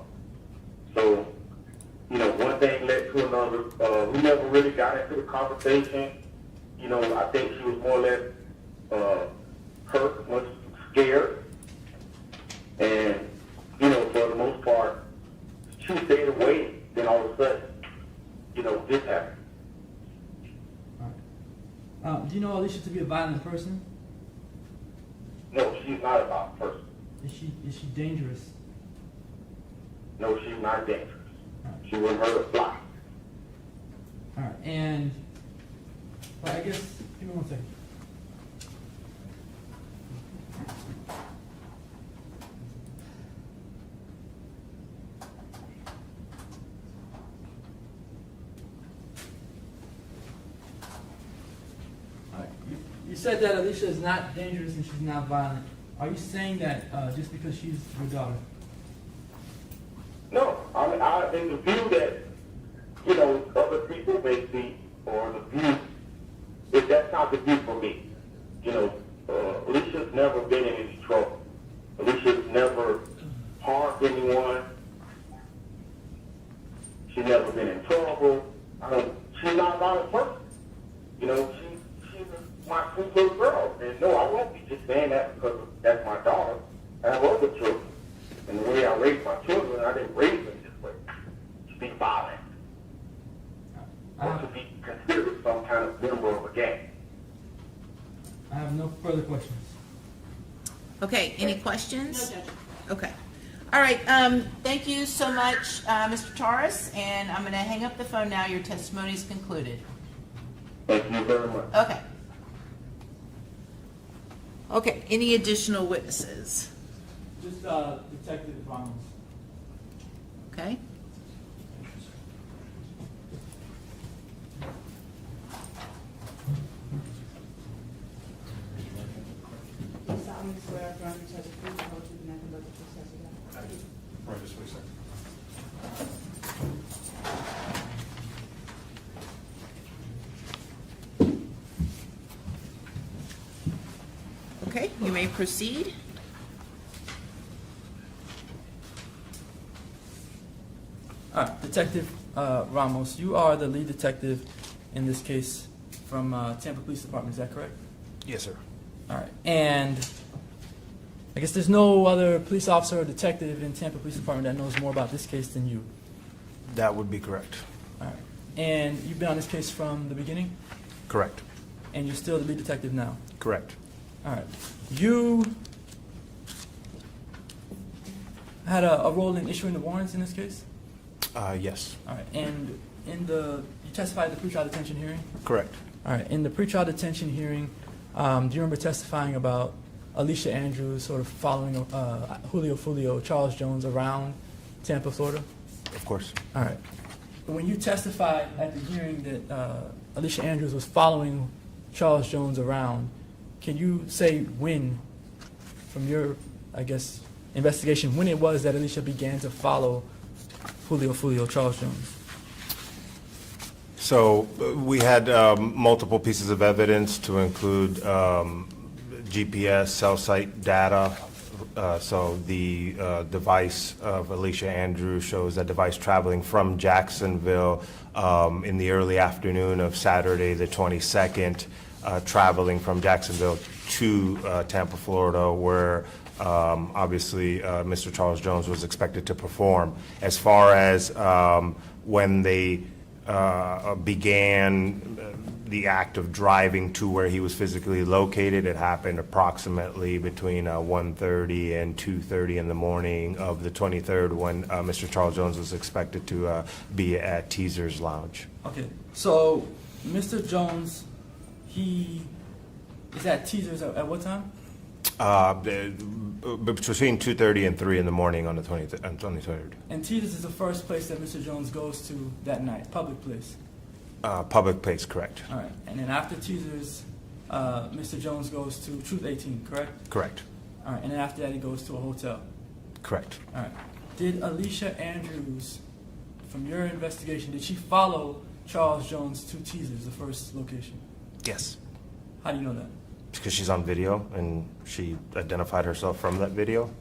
So, one thing led to another. We never really got into the conversation. I think she was more or less hurt, much scared. And, for the most part, she stayed away. Then all of a sudden, this happened. All right. Do you know Alicia to be a violent person? No, she's not a violent person. Is she dangerous? No, she's not dangerous. Right. She wouldn't hurt a fly. All right, and well, I guess give me 1 second. All right, you said that Alicia is not dangerous and she's not violent. Are you saying that just because she's your daughter? No, in the view that, other people may see, or the view, that's not the view for me. Alicia's never been in any trouble. Alicia's never harmed anyone. She's never been in trouble. She's not a violent person. She's my sweet little girl. And no, I won't be just saying that because that's my daughter. I have other children. And the way I raised my children, I didn't raise them this way. To be violent. Or to be considered some kind of member of a gang. I have no further questions. Okay, any questions? No, Judge. Okay. All right, thank you so much, Mr. Torres, and I'm going to hang up the phone now. Your testimony is concluded. Thank you very much. Okay. Okay, any additional witnesses? Just Detective Ramos. Okay. Do solemnly swear affirm to tell the truth, the whole truth, and nothing but You may proceed. All right, Detective Ramos, you are the lead detective in this case from Tampa Police Department, is that correct? Yes, sir. All right, and I guess there's no other police officer or detective in Tampa Police Department that knows more about this case than you. That would be correct. All right, and you've been on this case from the beginning, Correct. and you're still the lead detective now. Correct. All right, you had a role in issuing the warrants in this case. Yes. All right, and you testified at the pretrial detention hearing. Correct. All right, in the pretrial detention hearing, do you remember testifying about Alicia Andrews sort of following Julio, Foolio, Charles Jones around Tampa, Florida? Of course. All right. When you testified at the hearing that Alicia Andrews was following Charles Jones around, can you say when, from your, I guess, investigation, when it was that Alicia began to follow Julio, Foolio, Charles Jones? So we had multiple pieces of evidence to include GPS, cell site data. So the device of Alicia Andrews shows that device traveling from Jacksonville in the early afternoon of Saturday the 22nd, traveling from Jacksonville to Tampa, Florida, where obviously Mr. Charles Jones was expected to perform. As far as when they began the act of driving to where he was physically located, it happened approximately between 1:30 and 2:30 in the morning of the 23rd, when Mr. Charles Jones was expected to be at Teaser's Lounge. Okay, so Mr. Jones, he is at Teaser's at what time? Between 2:30 and 3 in the morning on the 23rd. And Teaser's is the first place that Mr. Jones goes to that night, public place. Public place, correct. All right, and then after Teaser's, Mr. Jones goes to Truth 18, correct? Correct. All right, and then after that he goes to a hotel. Correct. All right. Did Alicia Andrews, from your investigation, did she follow Charles Jones to Teaser's, the first location? Yes. How do you know that? Because she's on video and she identified herself from that video.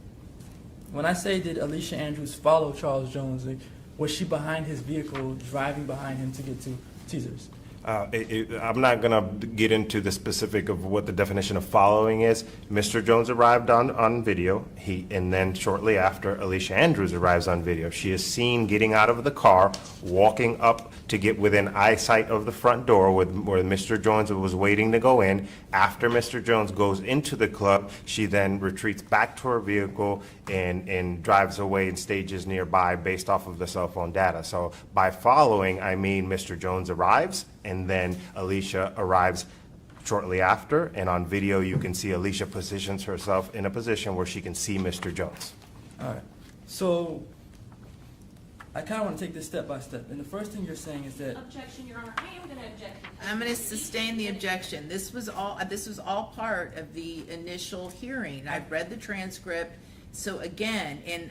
When I say did Alicia Andrews follow Charles Jones, like, was she behind his vehicle, driving behind him to get to Teaser's? I'm not going to get into the specific of what the definition of following is. Mr. Jones arrived on video, and then shortly after, Alicia Andrews arrives on video. She is seen getting out of the car, walking up to get within eyesight of the front door where Mr. Jones was waiting to go in. After Mr. Jones goes into the club, she then retreats back to her vehicle and drives away in stages nearby based off of the cell phone data. So by following, I mean Mr. Jones arrives, and then Alicia arrives shortly after, and on video you can see Alicia positions herself in a position where she can see Mr. Jones. All right. So I kind of want to take this step by step. And the first thing you're saying is that... Objection, Your Honor. I am going to object. I'm going to sustain the objection. This was all part of the initial hearing. I've read the transcript. So again, and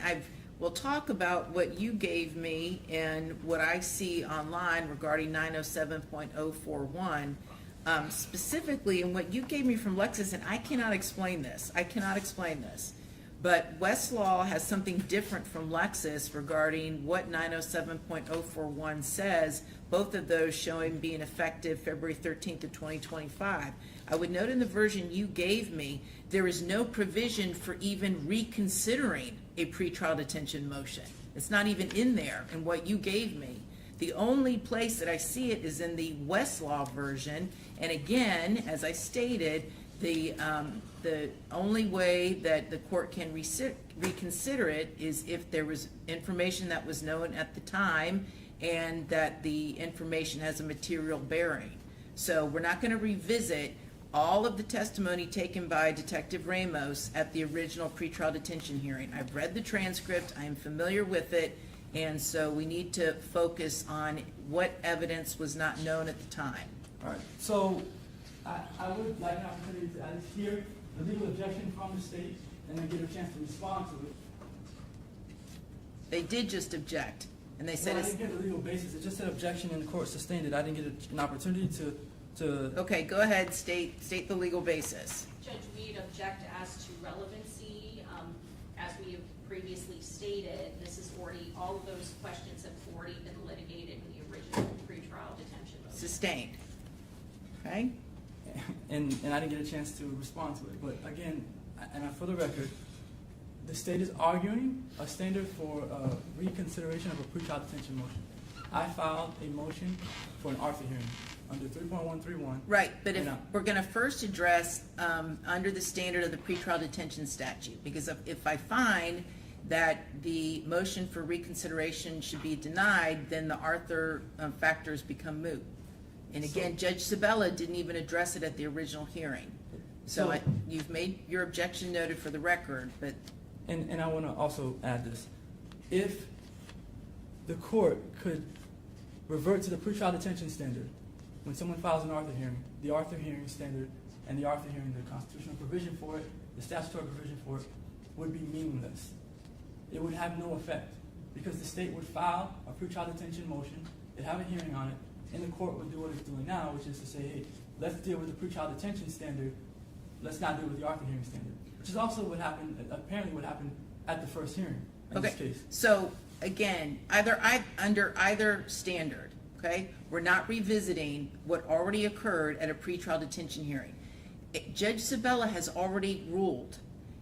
we'll talk about what you gave me and what I see online regarding 907.041, specifically, and what you gave me from Lexis, and I cannot explain this. But Westlaw has something different from Lexis regarding what 907.041 says, both of those showing being effective February 13th of 2025. I would note in the version you gave me, there is no provision for even reconsidering a pretrial detention motion. It's not even in there in what you gave me. The only place that I see it is in the Westlaw version, and again, as I stated, the only way that the court can reconsider it is if there was information that was known at the time and that the information has a material bearing. So we're not going to revisit all of the testimony taken by Detective Ramos at the original pretrial detention hearing. I've read the transcript, I am familiar with it, and so we need to focus on what evidence was not known at the time. All right. So I would like an opportunity to at least hear the legal objection from the state and then get a chance to respond to it. They did just object, and they said I it's... didn't get the legal basis. It just said objection and the court sustained it. I didn't get an opportunity to, Okay, go ahead, state the legal basis. Judge, we'd object as to relevancy. As we have previously stated, this is already, all of those questions have already been litigated in the original pretrial detention motion. Sustained. Okay? and I didn't get a chance to respond to it. But again, for the record, the state is arguing a standard for reconsideration of a pretrial detention motion. I filed a motion for an Arthur hearing under 3.131. Right, but if And, we're going to first address under the standard of the pretrial detention statute, because if I find that the motion for reconsideration should be denied, then the Arthur factors become moot. And again, Judge Sabella didn't even address it at the original hearing. So you've made your objection noted for the record, but. And I want to also add this. If the court could revert to the pretrial detention standard, when someone files an Arthur hearing, the Arthur hearing standard and the Arthur hearing, the constitutional provision for it, the statutory provision for it, would be meaningless. It would have no effect because the state would file a pretrial detention motion, they'd have a hearing on it, and the court would do what it's doing now, which is to say, hey, let's deal with the pretrial detention standard, let's not deal with the Arthur hearing standard, which is also what happened, apparently what happened at the first hearing in this case. So again, under either standard, okay, we're not revisiting what already occurred at a pretrial detention hearing. Judge Sabella has already ruled,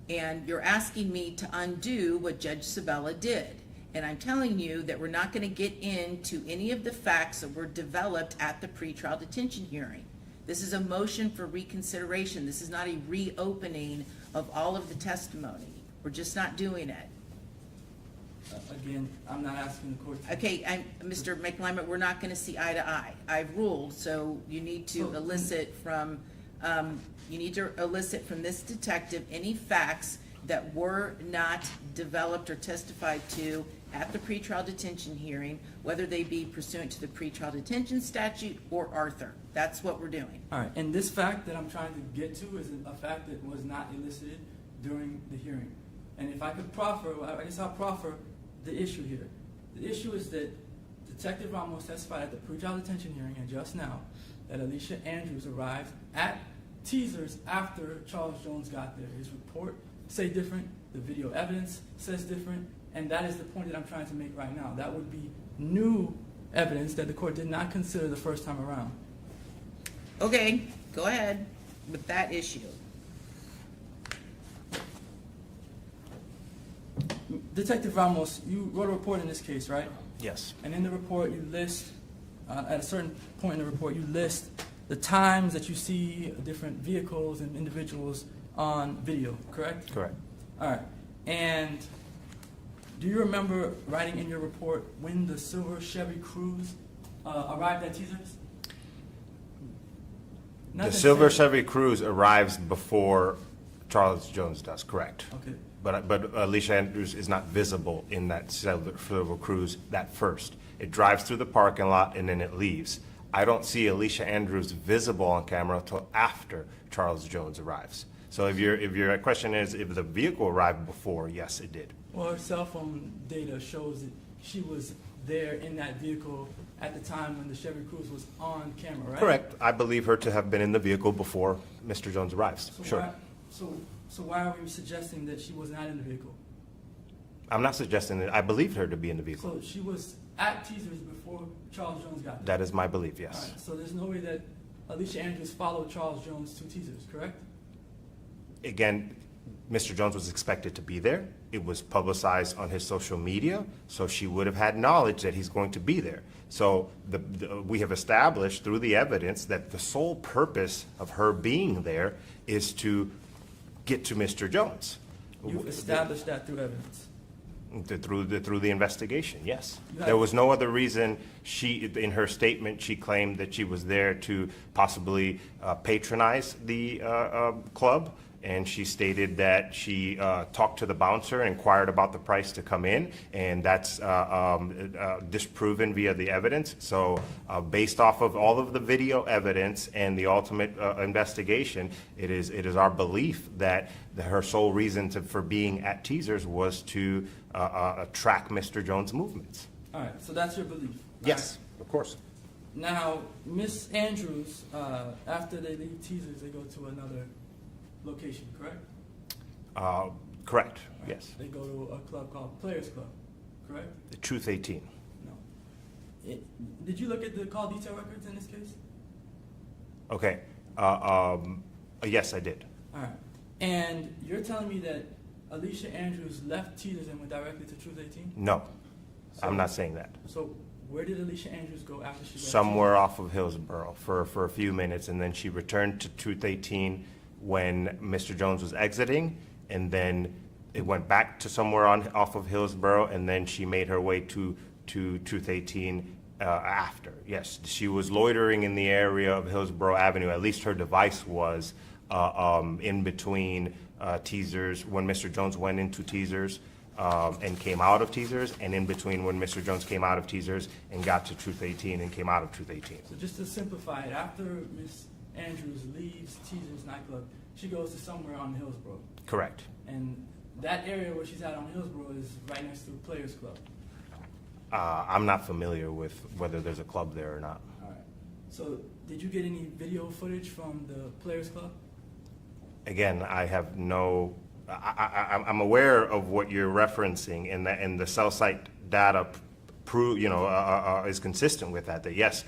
and you're asking me to undo what Judge Sabella did. And I'm telling you that we're not going to get into any of the facts that were developed at the pretrial detention hearing. This is a motion for reconsideration. This is not a reopening of all of the testimony. We're just not doing it. Again, I'm not asking the court to... Okay, Mr. McClimate, we're not going to see eye to eye. I've ruled, so you need to elicit from this detective any facts that were not developed or testified to at the pretrial detention hearing, whether they be pursuant to the pretrial detention statute or Arthur. That's what we're doing. All right, and this fact that I'm trying to get to is a fact that was not elicited during the hearing. And if I could proffer, I guess I'll proffer the issue here. The issue is that Detective Ramos testified at the pretrial detention hearing, and just now, that Alicia Andrews arrived at Teasers after Charles Jones got there. His report say different, the video evidence says different, and that is the point that I'm trying to make right now. That would be new evidence that the court did not consider the first time around. Okay, go ahead with that issue. Detective Ramos, you wrote a report in this case, right? Yes. And in the report you list, at a certain point in the report, you list the times that you see different vehicles and individuals on video, correct? Correct. All right. And do you remember writing in your report when the silver Chevy Cruze arrived at Teasers? The silver Chevy Cruze arrives before Charles Jones does, correct. Okay. But Alicia Andrews is not visible in that silver Cruze that first. It drives through the parking lot and then it leaves. I don't see Alicia Andrews visible on camera until after Charles Jones arrives. So if your question is if the vehicle arrived before, yes, it did. Well, her cell phone data shows that she was there in that vehicle at the time when the Chevy Cruze was on camera, right? Correct. I believe her to have been in the vehicle before Mr. Jones arrives. So Sure. So why are we suggesting that she was not in the vehicle? I'm not suggesting that. I believed her to be in the vehicle. So she was at Teasers before Charles Jones got there? That is my belief, yes. All right, so there's no way that Alicia Andrews followed Charles Jones to Teasers, correct? Again, Mr. Jones was expected to be there. It was publicized on his social media, so she would have had knowledge that he's going to be there. So we have established through the evidence that the sole purpose of her being there is to get to Mr. Jones. You've established that through evidence? Through the investigation, yes. You have- There was no other reason. In her statement, she claimed that she was there to possibly patronize the club, and she stated that she talked to the bouncer and inquired about the price to come in, and that's disproven via the evidence. So based off of all of the video evidence and the ultimate investigation, it is our belief that her sole reason for being at Teasers was to track Mr. Jones' movements. All right, so that's your belief? Right? Yes, of course. Now, Miss Andrews, after they leave Teasers, they go to another location, correct? Correct, Right. yes. They go to a club called Players Club, correct? The Truth 18. No. Did you look at the call detail records in this case? Okay. Yes, I did. All right. And you're telling me that Alicia Andrews left Teasers and went directly to Truth 18? No, So- I'm not saying that. So where did Alicia Andrews go after she left? Somewhere off of Hillsborough for a few minutes, and then she returned to Truth 18 when Mr. Jones was exiting, and then it went back to somewhere off of Hillsborough, and then she made her way to Truth 18 after. Yes, she was loitering in the area of Hillsborough Avenue. At least her device was in between Teasers when Mr. Jones went into Teasers. And came out of Teasers, and in between when Mr. Jones came out of Teasers and got to Truth 18 and came out of Truth 18. So just to simplify it, after Miss Andrews leaves Teasers nightclub, she goes to somewhere on Hillsborough. Correct. And that area where she's at on Hillsborough is right next to Players Club. I'm not familiar with whether there's a club there or not. All right. So did you get any video footage from the Players Club? Again, I have no. I'm aware of what you're referencing, and the cell site data is consistent with that. That yes,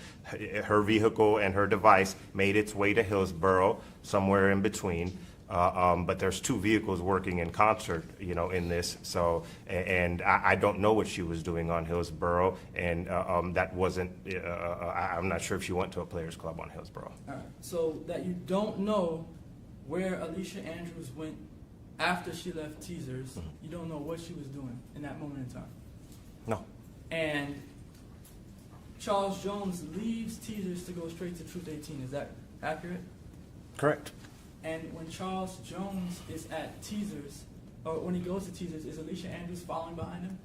her vehicle and her device made its way to Hillsborough, somewhere in between. But there's two vehicles working in concert, in this. So, and I don't know what she was doing on Hillsborough, and that wasn't. I'm not sure if she went to a Players Club on Hillsborough. All right. So that you don't know where Alicia Andrews went after she left Teasers, you don't know what she was doing in that moment in time. No. And Charles Jones leaves Teasers to go straight to Truth 18. Is that accurate? Correct. And when Charles Jones is at Teasers, or when he goes to Teasers, is Alicia Andrews following behind him?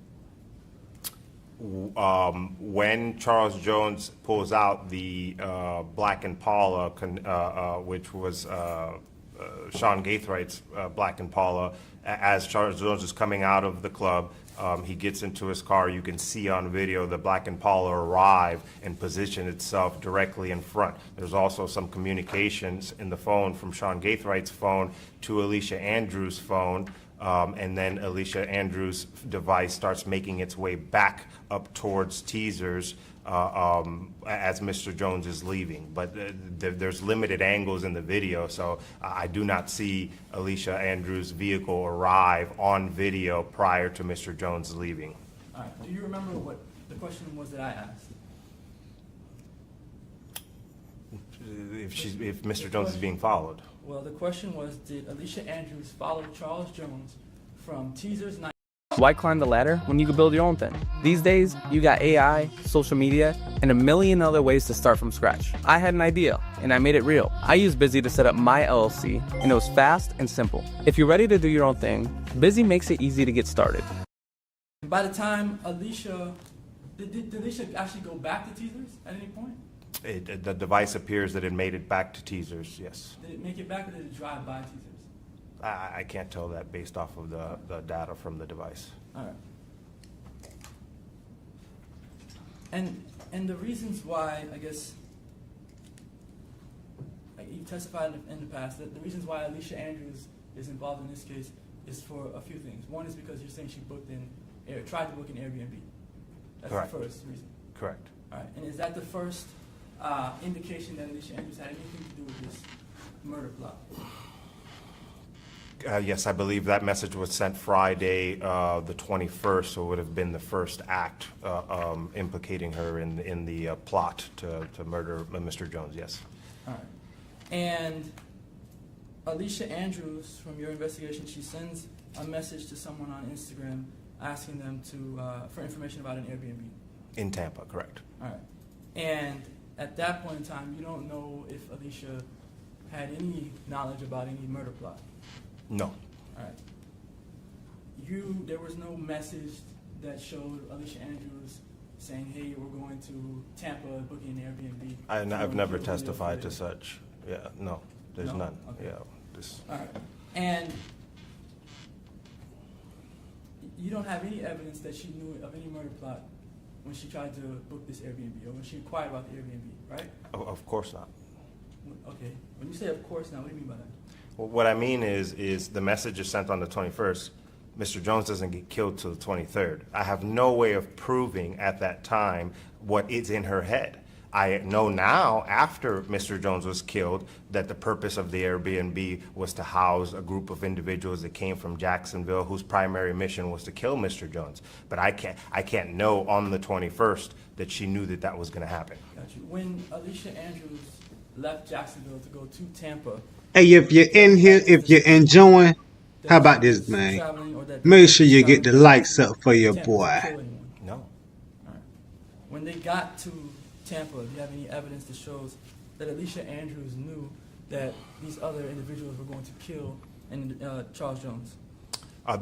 When Charles Jones pulls out the Black Impala, which was Sean Gaithwright's Black Impala, as Charles Jones is coming out of the club, he gets into his car. You can see on video the Black Impala arrive and position itself directly in front. There's also some communications in the phone from Sean Gaithwright's phone to Alicia Andrews' phone, and then Alicia Andrews' device starts making its way back up towards Teasers as Mr. Jones is leaving. But there's limited angles in the video, so I do not see Alicia Andrews' vehicle arrive on video prior to Mr. Jones leaving. All right. Do you remember what the question was that I asked? If Mr. Jones is being followed. Well, the question was, did Alicia Andrews follow Charles Jones from Teasers night? Why climb the ladder when you can build your own thing? These days, you got AI, social media, and a million other ways to start from scratch. I had an idea, and I made it real. I used Busy to set up my LLC, and it was fast and simple. If you're ready to do your own thing, Busy makes it easy to get started. By the time Alicia, did Alicia actually go back to Teasers at any point? The device appears that it made it back to Teasers, yes. Did it make it back or did it drive by Teasers? I can't tell that based off of the data from the device. All right. And the reasons why, I guess, like you testified in the past, that the reasons why Alicia Andrews is involved in this case is for a few things. One is because you're saying she tried to book an Airbnb. That's Correct. the first reason. Correct. All right. And is that the first indication that Alicia Andrews had anything to do with this murder plot? Yes, I believe that message was sent Friday, the 21st, so it would have been the first act implicating her in the plot to murder Mr. Jones, yes. All right. And Alicia Andrews, from your investigation, she sends a message to someone on Instagram asking them for information about an Airbnb. In Tampa, correct. All right. And at that point in time, you don't know if Alicia had any knowledge about any murder plot. No. All right. There was no message that showed Alicia Andrews saying, "Hey, we're going to Tampa, booking an Airbnb." I've never testified to such. Yeah, no, there's No? none. Okay. Yeah. All right. And you don't have any evidence that she knew of any murder plot when she tried to book this Airbnb, or when she inquired about the Airbnb, right? Of course not. Okay. When you say of course now, what do you mean by that? Well, what I mean is the message is sent on the 21st. Mr. Jones doesn't get killed till the 23rd. I have no way of proving at that time what is in her head. I know now, after Mr. Jones was killed, that the purpose of the Airbnb was to house a group of individuals that came from Jacksonville whose primary mission was to kill Mr. Jones. But I can't know on the 21st that she knew that that was going to happen. Got you. When Alicia Andrews left Jacksonville to go to Tampa, Hey, if you're in here, if you're enjoying, how about this, man? Make sure you get the likes up for your boy. No. when they got to Tampa, do you have any evidence that shows that Alicia Andrews knew that these other individuals were going to kill Charles Jones?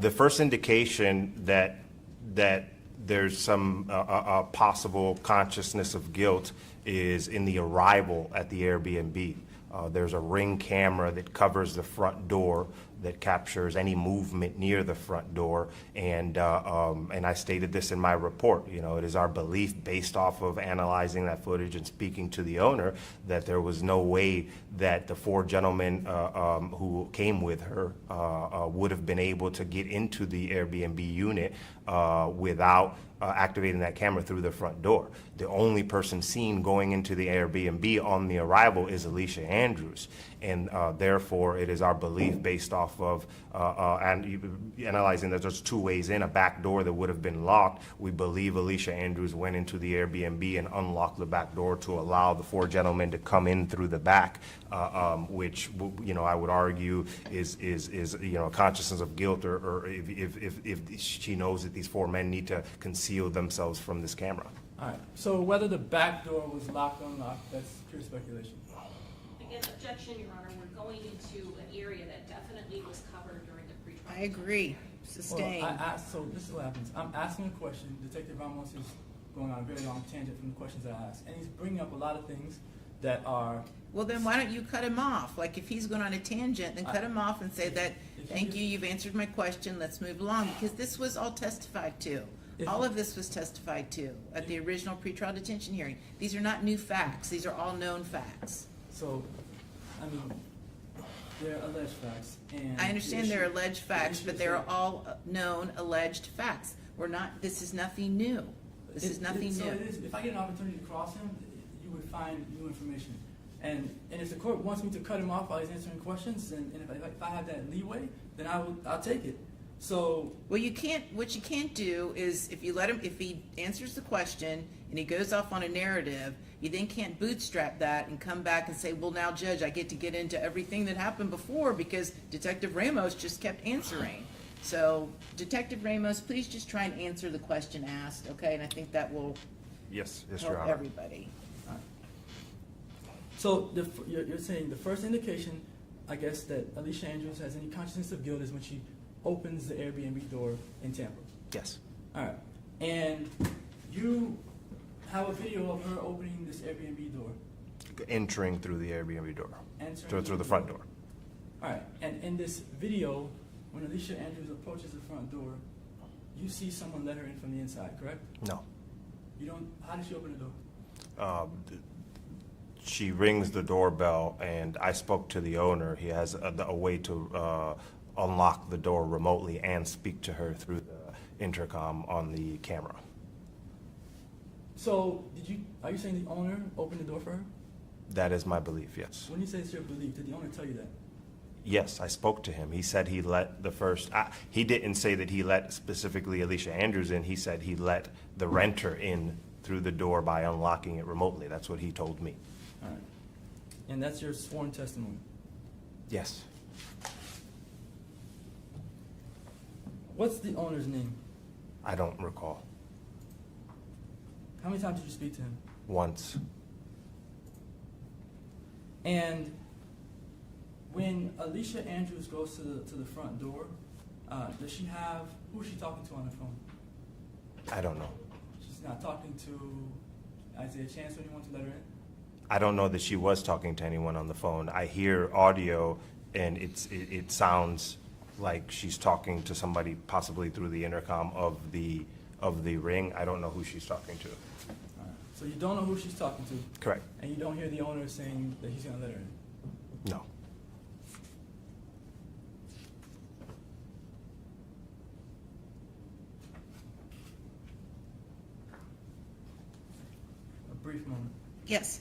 The first indication that there's some possible consciousness of guilt is in the arrival at the Airbnb. There's a Ring camera that covers the front door that captures any movement near the front door, and I stated this in my report. You know, it is our belief, based off of analyzing that footage and speaking to the owner, that there was no way that the four gentlemen who came with her would have been able to get into the Airbnb unit without activating that camera through the front door. The only person seen going into the Airbnb on the arrival is Alicia Andrews, and therefore it is our belief, based off of analyzing that there's two ways in, a back door that would have been locked. We believe Alicia Andrews went into the Airbnb and unlocked the back door to allow the four gentlemen to come in through the back, which, you know, I would argue is you know, a consciousness of guilt, or if she knows that these four men need to conceal themselves from this camera. All right. So whether the back door was locked or unlocked, that's pure speculation. Again, objection, Your Honor. We're going into an area that definitely was covered during the pre-trial. I agree. Sustained. Well, I asked, so this is what happens. I'm asking a question. Detective Ramos is going on a very long tangent from the questions I asked, and he's bringing up a lot of things that are. Well, then why don't you cut him off? Like, if he's going on a tangent, then cut him off and say that, thank you, you've answered my question, let's move along, because this was all testified to. All of this was testified to at the original pretrial detention hearing. These are not new facts. These are all known facts. So, I mean, they're alleged facts. And I understand they're alleged facts, but they're all known alleged facts. This is nothing new. This is nothing new. If I get an opportunity to cross him, you would find new information. And if the court wants me to cut him off while he's answering questions, and if I have that leeway, then I'll take it. So, well, what you can't do is, if he answers the question and he goes off on a narrative, you then can't bootstrap that and come back and say, well, now, Judge, I get to get into everything that happened before because Detective Ramos just kept answering. So, Detective Ramos, please just try and answer the question asked, okay? And I think that will Yes, Your help Honor. everybody. all right. So you're saying the first indication, I guess, that Alicia Andrews has any consciousness of guilt is when she opens the Airbnb door in Tampa. Yes. All right. And you have a video of her opening this Airbnb door. Entering through the Airbnb door. Entering Through the front door. All right. And in this video, when Alicia Andrews approaches the front door, you see someone let her in from the inside, correct? No. You don't. How did she open the door? She rings the doorbell, and I spoke to the owner. He has a way to unlock the door remotely and speak to her through the intercom on the camera. So, are you saying the owner opened the door for her? That is my belief, yes. When you say it's your belief, did the owner tell you that? Yes, I spoke to him. He said he let the first, he didn't say that he let specifically Alicia Andrews in. He said he let the renter in through the door by unlocking it remotely. That's what he told me. All right. And that's your sworn testimony? Yes. What's the owner's name? I don't recall. How many times did you speak to him? Once. And when Alicia Andrews goes to the front door, does she have, who's she talking to on the phone? I don't know. She's not talking to Isaiah Chance or anyone to let her in? I don't know that she was talking to anyone on the phone. I hear audio, and it sounds like she's talking to somebody possibly through the intercom of the of the ring. I don't know who she's talking to. All right. So you don't know who she's talking to, Correct. and you don't hear the owner saying that he's going to let her in. No. A brief moment. Yes.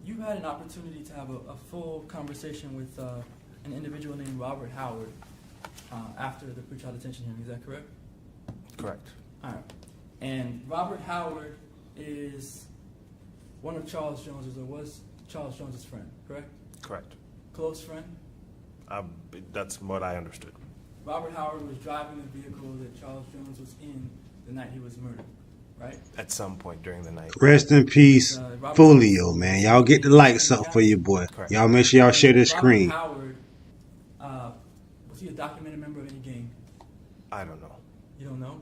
You had an opportunity to have a full conversation with an individual named Robert Howard after the pretrial detention hearing. Is that correct? Correct. All right. And Robert Howard is one of Charles Jones's, or was Charles Jones's friend, correct? Correct. Close friend? That's what I understood. Robert Howard was driving the vehicle that Charles Jones was in the night he was murdered, right? At some point during the night. Rest in peace, Foolio, man. Y'all get the likes up for your boy. Correct. Y'all make sure y'all share this screen. Robert Howard, was he a documented member of any gang? I don't know. You don't know?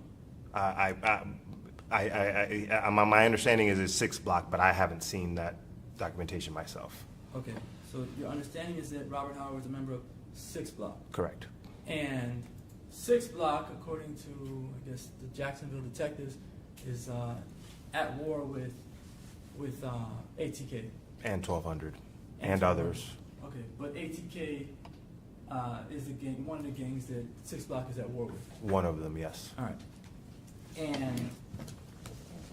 My understanding is it's 6 block, but I haven't seen that documentation myself. Okay, so your understanding is that Robert Howard is a member of 6 Block. Correct. And 6 Block, according to, I guess, the Jacksonville detectives, is at war with ATK. And 1200. And others. Okay, but ATK is the gang, one of the gangs that 6 Block is at war with. One of them, yes. All right. And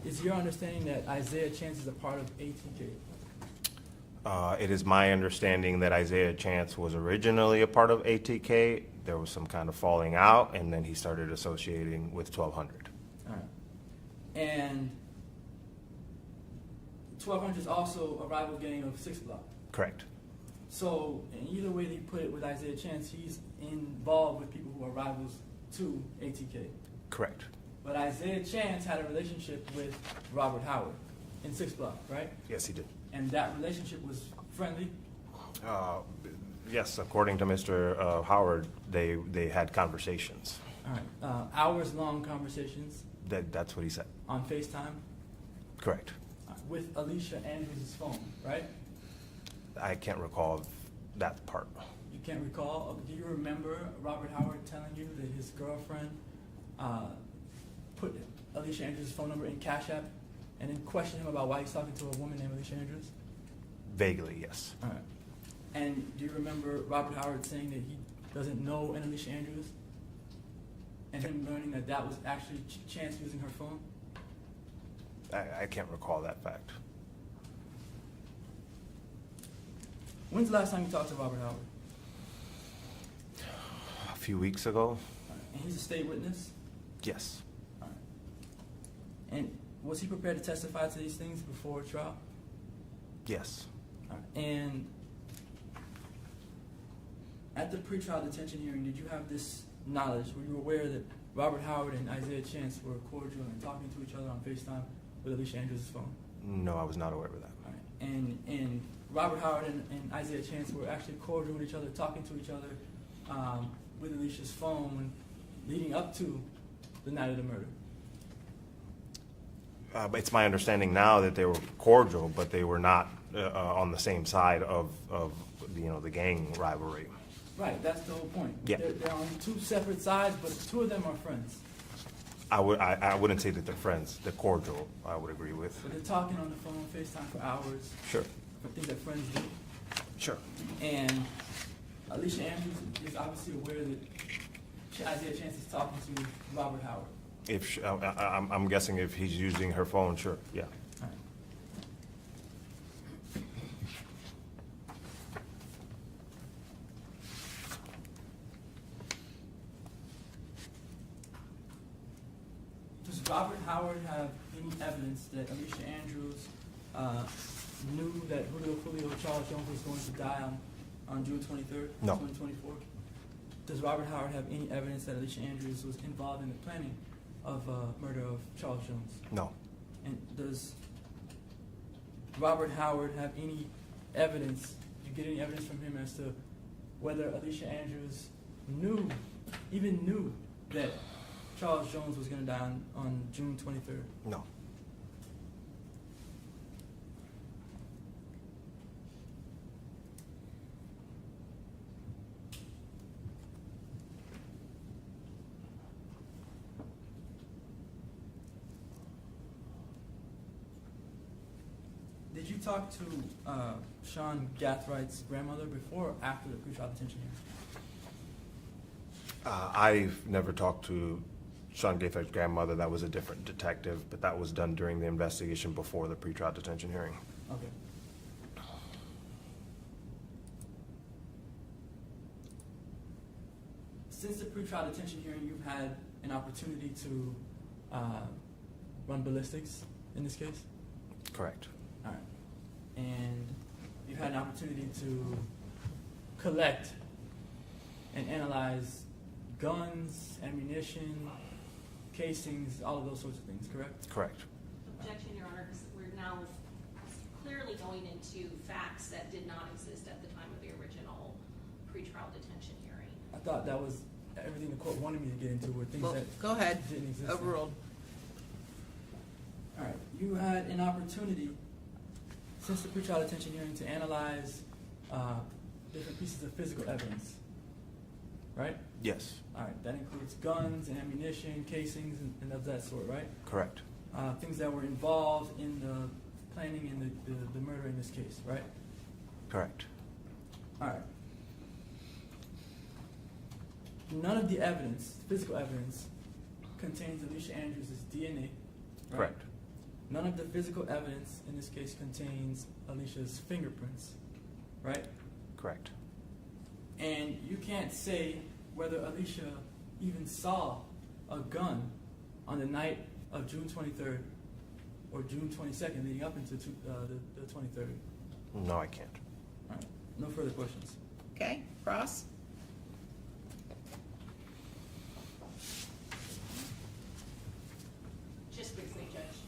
is your understanding that Isaiah Chance is a part of ATK? It is my understanding that Isaiah Chance was originally a part of ATK. There was some kind of falling out, and then he started associating with 1200. All right. And 1200 is also a rival gang of 6 Block. Correct. So, in either way that you put it with Isaiah Chance, he's involved with people who are rivals to ATK. Correct. But Isaiah Chance had a relationship with Robert Howard in 6 Block, right? Yes, he did. And that relationship was friendly? Yes, according to Mr. Howard, they had conversations. All right. Hours-long conversations? That's what he said. On FaceTime? Correct. With Alicia Andrews' phone, right? I can't recall that part. You can't recall? Do you remember Robert Howard telling you that his girlfriend put Alicia Andrews' phone number in Cash App and then questioned him about why he's talking to a woman named Alicia Andrews? Vaguely, yes. All right. And do you remember Robert Howard saying that he doesn't know an Alicia Andrews? And him learning that that was actually Chance using her phone? I can't recall that fact. When's the last time you talked to Robert Howard? A few weeks ago. All right. And he's a state witness? Yes. All right. And was he prepared to testify to these things before trial? Yes. All right. And at the pretrial detention hearing, did you have this knowledge? Were you aware that Robert Howard and Isaiah Chance were cordial and talking to each other on FaceTime with Alicia Andrews' phone? No, I was not aware of that. All right. And Robert Howard and Isaiah Chance were actually cordial with each other, talking to each other with Alicia's phone leading up to the night of the murder. It's my understanding now that they were cordial, but they were not on the same side of the gang rivalry. Right, that's the whole point. Yeah. They're on two separate sides, but two of them are friends. I wouldn't say that they're friends. They're cordial. I would agree with. But they're talking on the phone, FaceTime for hours. Sure. For things that friends do. Sure. And Alicia Andrews is obviously aware that Isaiah Chance is talking to Robert Howard. If I'm guessing if he's using her phone, sure. Yeah. All right. Does Robert Howard have any evidence that Alicia Andrews knew that Julio Charles Jones was going to die on June 23rd, No. 2024? Does Robert Howard have any evidence that Alicia Andrews was involved in the planning of murder of Charles Jones? No. And does Robert Howard have any evidence, did you get any evidence from him as to whether Alicia Andrews even knew that Charles Jones was going to die on June 23rd? No. Did you talk to Sean Gathwright's grandmother before or after the pretrial detention hearing? I've never talked to Sean Gaith's grandmother. That was a different detective, but that was done during the investigation before the pretrial detention hearing. Okay. Since the pretrial detention hearing, you've had an opportunity to run ballistics in this case? Correct. All right. And you've had an opportunity to collect and analyze guns, ammunition, casings, all of those sorts of things, correct? Correct. Objection, Your Honor, because we're now clearly going into facts that did not exist at the time of the original pretrial detention hearing. I thought that was everything the court wanted me to get into were things Well, that go ahead. didn't exist. Overruled. All right. You had an opportunity since the pretrial detention hearing to analyze different pieces of physical evidence, right? Yes. All right. That includes guns, ammunition, casings, and of that sort, right? Correct. Things that were involved in the planning and the murder in this case, right? Correct. All right. None of the evidence, physical evidence, contains Alicia Andrews' DNA. Right? Correct. None of the physical evidence in this case contains Alicia's fingerprints, right? Correct. And you can't say whether Alicia even saw a gun on the night of June 23rd or June 22nd leading up into the 23rd. No, I can't. All right. No further questions. Okay, Ross? Just briefly, Judge.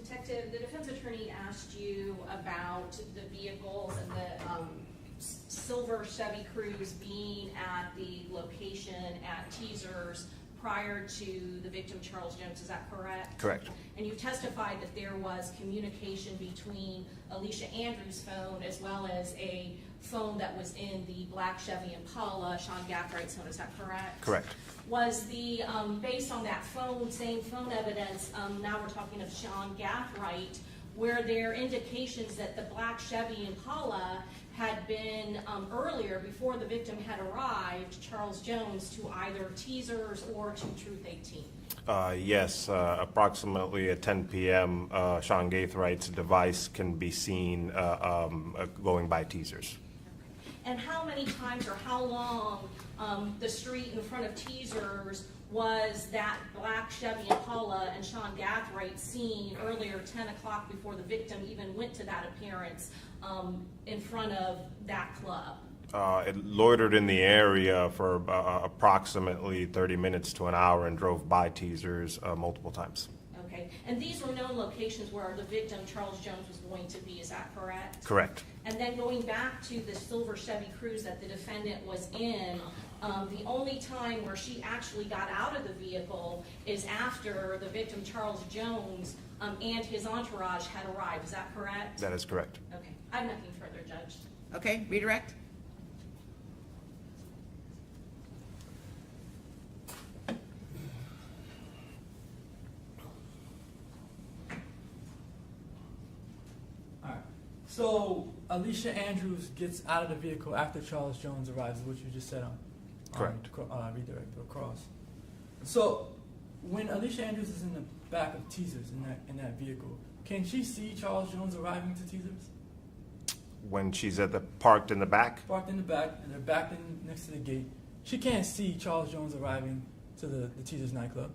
Detective, the defense attorney asked you about the vehicles and the silver Chevy Cruze being at the location at Teasers prior to the victim, Charles Jones. Is that correct? Correct. And you testified that there was communication between Alicia Andrews' phone as well as a phone that was in the black Chevy Impala, Sean Gathwright's phone. Is that correct? Correct. Was the, based on that phone, same phone evidence, now we're talking of Sean Gathwright, were there indications that the black Chevy Impala had been earlier, before the victim had arrived, Charles Jones, to either Teasers or to Truth 18? Yes, approximately at 10 p.m., Sean Gaithwright's device can be seen going by Teasers. And how many times or how long the street in front of Teasers was that black Chevy Impala and Sean Gathwright seen earlier, 10 o'clock, before the victim even went to that appearance in front of that club? It loitered in the area for approximately 30 minutes to an hour and drove by Teasers multiple times. Okay, Okay, and these were known locations where the victim, Charles Jones, was going to be, is that correct? Correct. And then going back to the silver Chevy Cruze that the defendant was in, the only time where she actually got out of the vehicle is after the victim, Charles Jones, and his entourage had arrived. Is that correct? That is correct. Okay, I have nothing further, Judge. Okay, redirect. Alright, so Alicia Andrews gets out of the vehicle after Charles Jones arrives, which you just said on Correct. redirect or cross. So when Alicia Andrews is in the back of Teasers in that vehicle, can she see Charles Jones arriving to Teasers? When she's parked in the back? Parked in the back, and they're backed in next to the gate. She can't see Charles Jones arriving to the Teasers nightclub.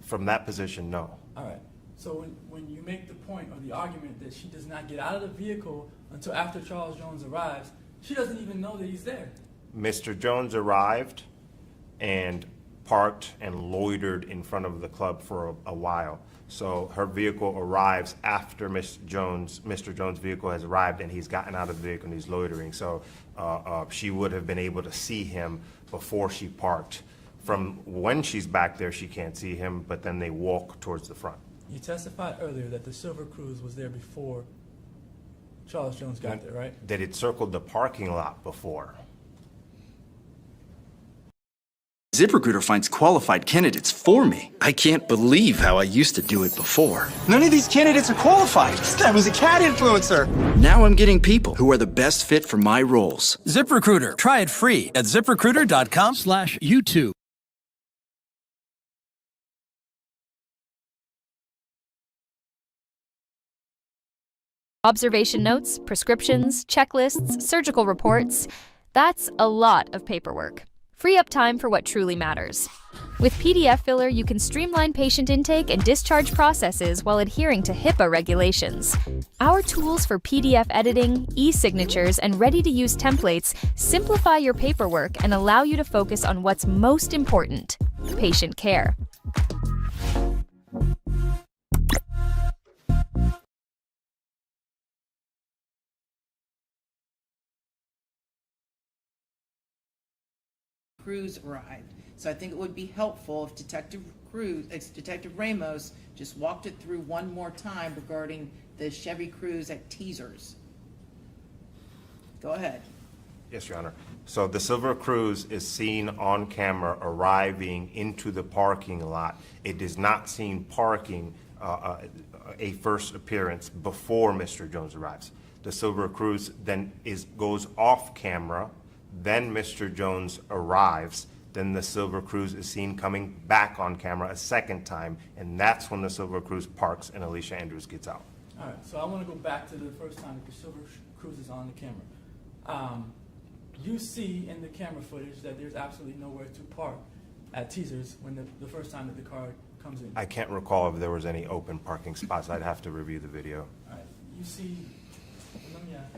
From that position, no. All right. So when you make the point or the argument that she does not get out of the vehicle until after Charles Jones arrives, she doesn't even know that he's there. Mr. Jones arrived and parked and loitered in front of the club for a while. So her vehicle arrives after Mr. Jones' vehicle has arrived, and he's gotten out of the vehicle and he's loitering. So she would have been able to see him before she parked. From when she's back there, she can't see him, but then they walk towards the front. You testified earlier that the silver Cruze was there before Charles Jones got there, right? That it circled the parking lot before. ZipRecruiter finds qualified candidates for me. I can't believe how I used to do it before. None of these candidates are qualified. This guy was a cat influencer. Now I'm getting people who are the best fit for my roles. ZipRecruiter. Try it free at ZipRecruiter.com/YouTube. Observation notes, prescriptions, checklists, surgical reports. That's a lot of paperwork. Free up time for what truly matters. With PDF Filler, you can streamline patient intake and discharge processes while adhering to HIPAA regulations. Our tools for PDF editing, e-signatures, and ready-to-use templates simplify your paperwork and allow you to focus on what's most important: patient care. Cruze arrived. So I think it would be helpful if Detective Ramos just walked it through one more time regarding the Chevy Cruze at Teasers. Go ahead. Yes, Your Honor. So the silver Cruze is seen on camera arriving into the parking lot. It is not seen parking a first appearance before Mr. Jones arrives. The silver Cruze then goes off camera. Then Mr. Jones arrives, then the silver Cruze is seen coming back on camera a second time, and that's when the silver Cruze parks and Alicia Andrews gets out. All right, so I want to go back to the first time that the silver Cruze is on the camera. You see in the camera footage that there's absolutely nowhere to park at Teasers when the first time that the car comes in. I can't recall if there was any open parking spots. I'd have to review the video. All right, you see, let me ask.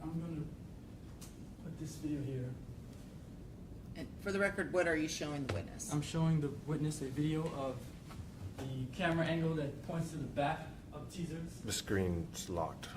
I'm gonna put this video here. And for the record, what are you showing the witness? I'm showing the witness a video of the camera angle that points to the back of teasers. The screen's locked.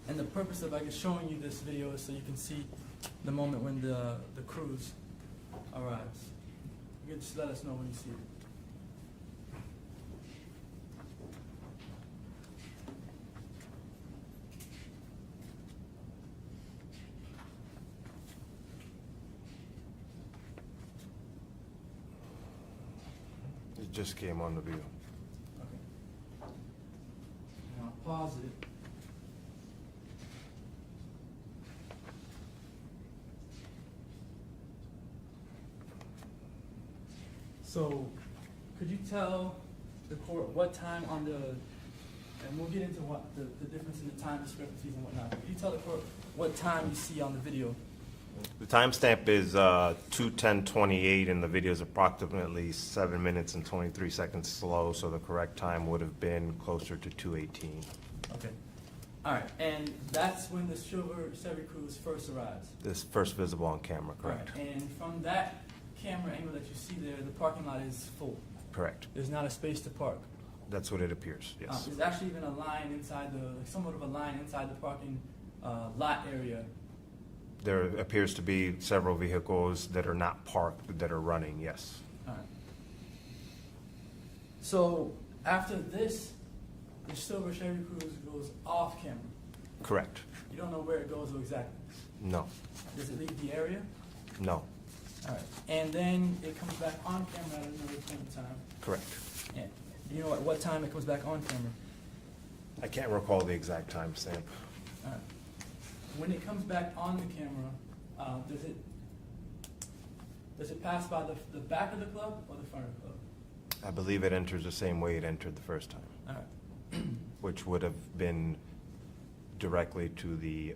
And the purpose of showing you this video is so you can see the moment when the cruise arrives. You can just let us know when you see it. It just came on the view. Okay. Now pause it. So, could you tell the court what time on the, and we'll get into what the difference in the time discrepancies and whatnot. Could you tell the court what time you see on the video? The timestamp is 2:10:28, and the video is approximately 7 minutes and 23 seconds slow, so the correct time would have been closer to 2:18. Okay. All right, and that's when the Chevy Cruise first arrives. This first visible on camera, correct? Right. And from that camera angle that you see there, the parking lot is full. Correct. There's not a space to park. That's what it appears, yes. There's actually even a line inside somewhat of a line inside the parking lot area. There appears to be several vehicles that are not parked that are running, yes. All right. So after this, the silver Chevy Cruise goes off camera. Correct. You don't know where it goes exactly. No. Does it leave the area? No. All right. And then it comes back on camera at another point in time. Correct. And do you know at what time it comes back on camera? I can't recall the exact timestamp. All right. When it comes back on the camera, does it pass by the back of the club or the front of the club? I believe it enters the same way it entered the first time. All right. Which would have been directly to the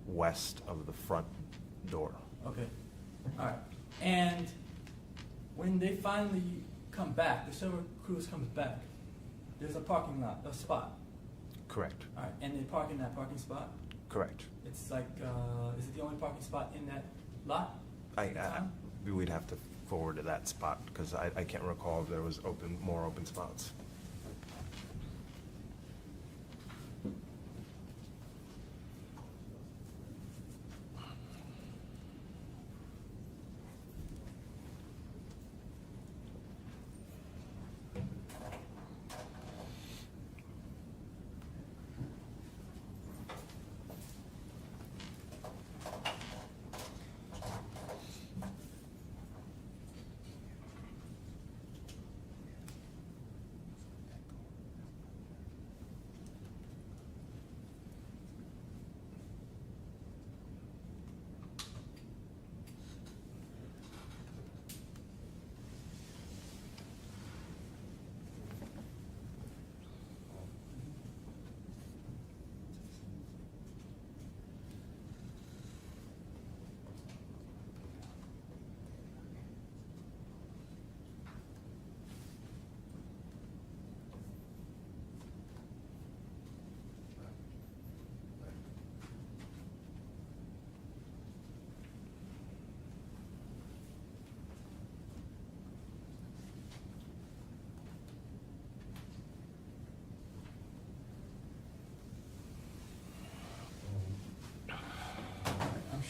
west of the front door. Okay. All right. And when they finally come back, the Silver Cruise comes back, there's a parking lot, a spot. Correct. All right. And they park in that parking spot? Correct. It's like, is it the only parking spot in that lot? We'd have to forward to that spot because I can't recall if there was more open spots.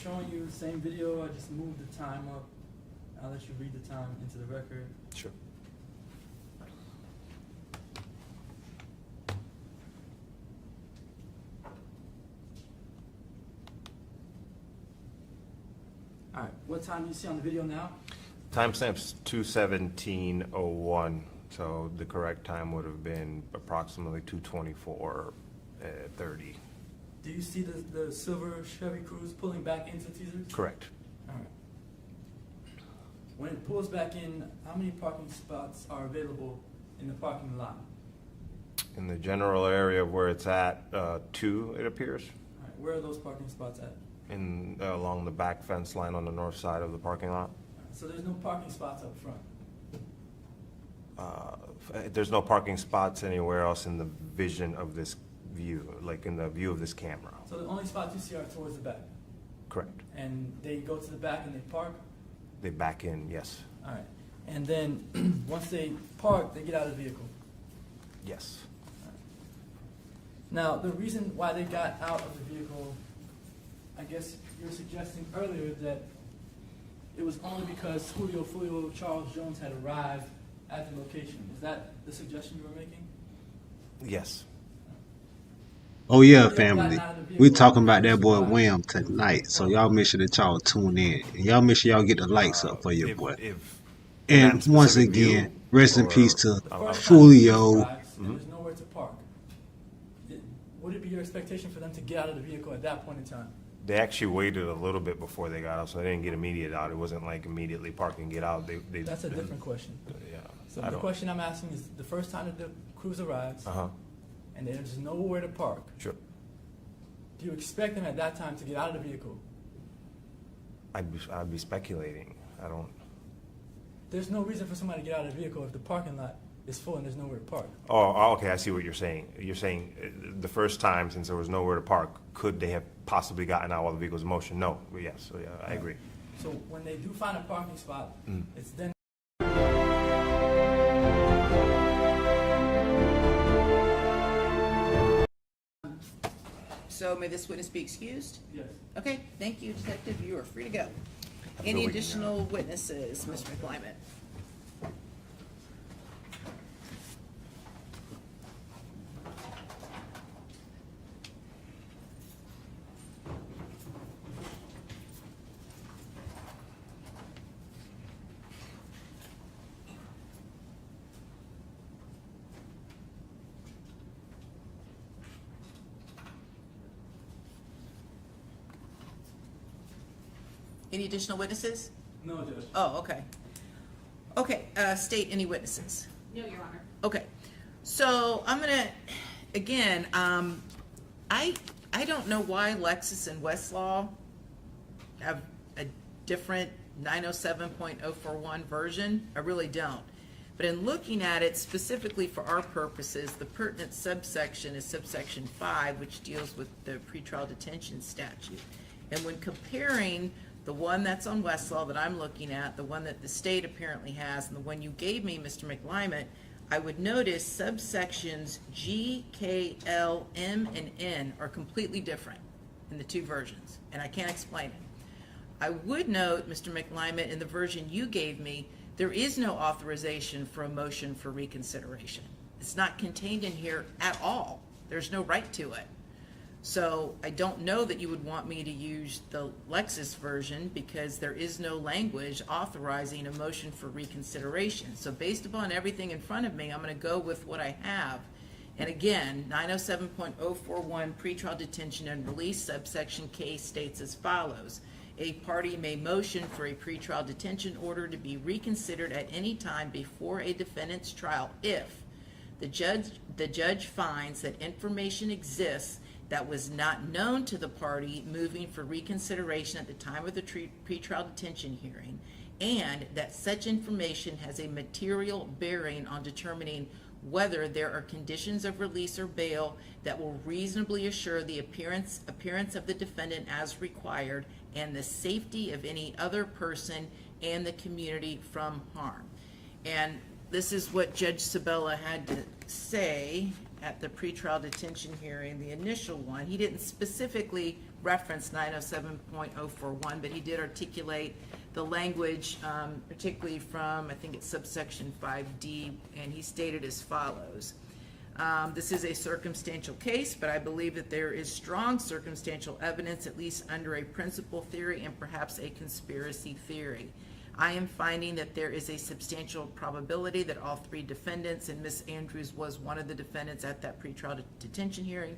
Showing you the same video, I just moved the time up. I'll let you read the time into the record. Sure. All right, what time do you see on the video now? Timestamp's 2:17:01, so the correct time would have been approximately 2:24:30. Do you see the silver Chevy Cruze pulling back into Teasers? Correct. All right. When it pulls back in, how many parking spots are available in the parking lot? In the general area where it's at, 2, it appears, All right, where are those parking spots at? in along the back fence line on the north side of the parking lot. All right, so there's no parking spots up front. There's no parking spots anywhere else in the vision of this view, like in the view of this camera. So the only spots you see are towards the back, Correct. and they go to the back and they park. They back in, yes. All right, and then once they park, they get out of the vehicle. Yes. Now, the reason why they got out of the vehicle, I guess you were suggesting earlier that it was only because Julio Charles Jones had arrived at the location. Is that the suggestion you were making? Yes. Oh yeah, family. We talking about that boy Wham tonight, so y'all make sure that y'all tune in, and y'all make sure y'all get the likes up for your boy. And once again, rest in peace to Foolio. There's nowhere to park. Would it be your expectation for them to get out of the vehicle at that point in time? They actually waited a little bit before they got out, so they didn't get immediate out. It wasn't like immediately park and get out. That's a different question. Yeah. So the question I'm asking is the first time that the cruise arrives, and there's nowhere to park. Sure. Do you expect them at that time to get out of the vehicle? I'd be speculating. I don't. There's no reason for somebody to get out of the vehicle if the parking lot is full and there's nowhere to park. Oh, okay. I see what you're saying. You're saying the first time, since there was nowhere to park, could they have possibly gotten out while the vehicle was in motion? No. Yes. So yeah, I agree. So when they do find a parking spot, it's then. So may this witness be excused? Yes. Okay, thank you, Detective. You are free to go. a good Any weekend, additional witnesses, Mr. McClymonds? Any additional witnesses? No, Judge. Oh, okay. Okay, state any witnesses. No, Your Honor. Okay, so I'm gonna, again, I don't know why Lexus and Westlaw have a different 907.041 version. I really don't. But in looking at it specifically for our purposes, the pertinent subsection is subsection 5, which deals with the pretrial detention statute. And when comparing the one that's on Westlaw that I'm looking at, the one that the state apparently has, and the one you gave me, Mr. McClymonds, I would notice subsections G, K, L, M, and N are completely different in the two versions, and I can't explain it. I would note, Mr. McClymonds, in the version you gave me, there is no authorization for a motion for reconsideration. It's not contained in here at all. There's no right to it. So I don't know that you would want me to use the Lexus version because there is no language authorizing a motion for reconsideration. So based upon everything in front of me, I'm going to go with what I have. And again, 907.041 pretrial detention and release subsection K states as follows. A party may motion for a pretrial detention order to be reconsidered at any time before a defendant's trial if the judge finds that information exists that was not known to the party moving for reconsideration at the time of the pretrial detention hearing, and that such information has a material bearing on determining whether there are conditions of release or bail that will reasonably assure the appearance of the defendant as required and the safety of any other person and the community from harm. And this is what Judge Sabella had to say at the pretrial detention hearing, the initial one. He didn't specifically reference 907.041, but he did articulate the language, particularly from, I think it's subsection 5D, and he stated as follows. This is a circumstantial case, but I believe that there is strong circumstantial evidence, at least under a principal theory and perhaps a conspiracy theory. I am finding that there is a substantial probability that all three defendants, and Ms. Andrews was one of the defendants at that pretrial detention hearing,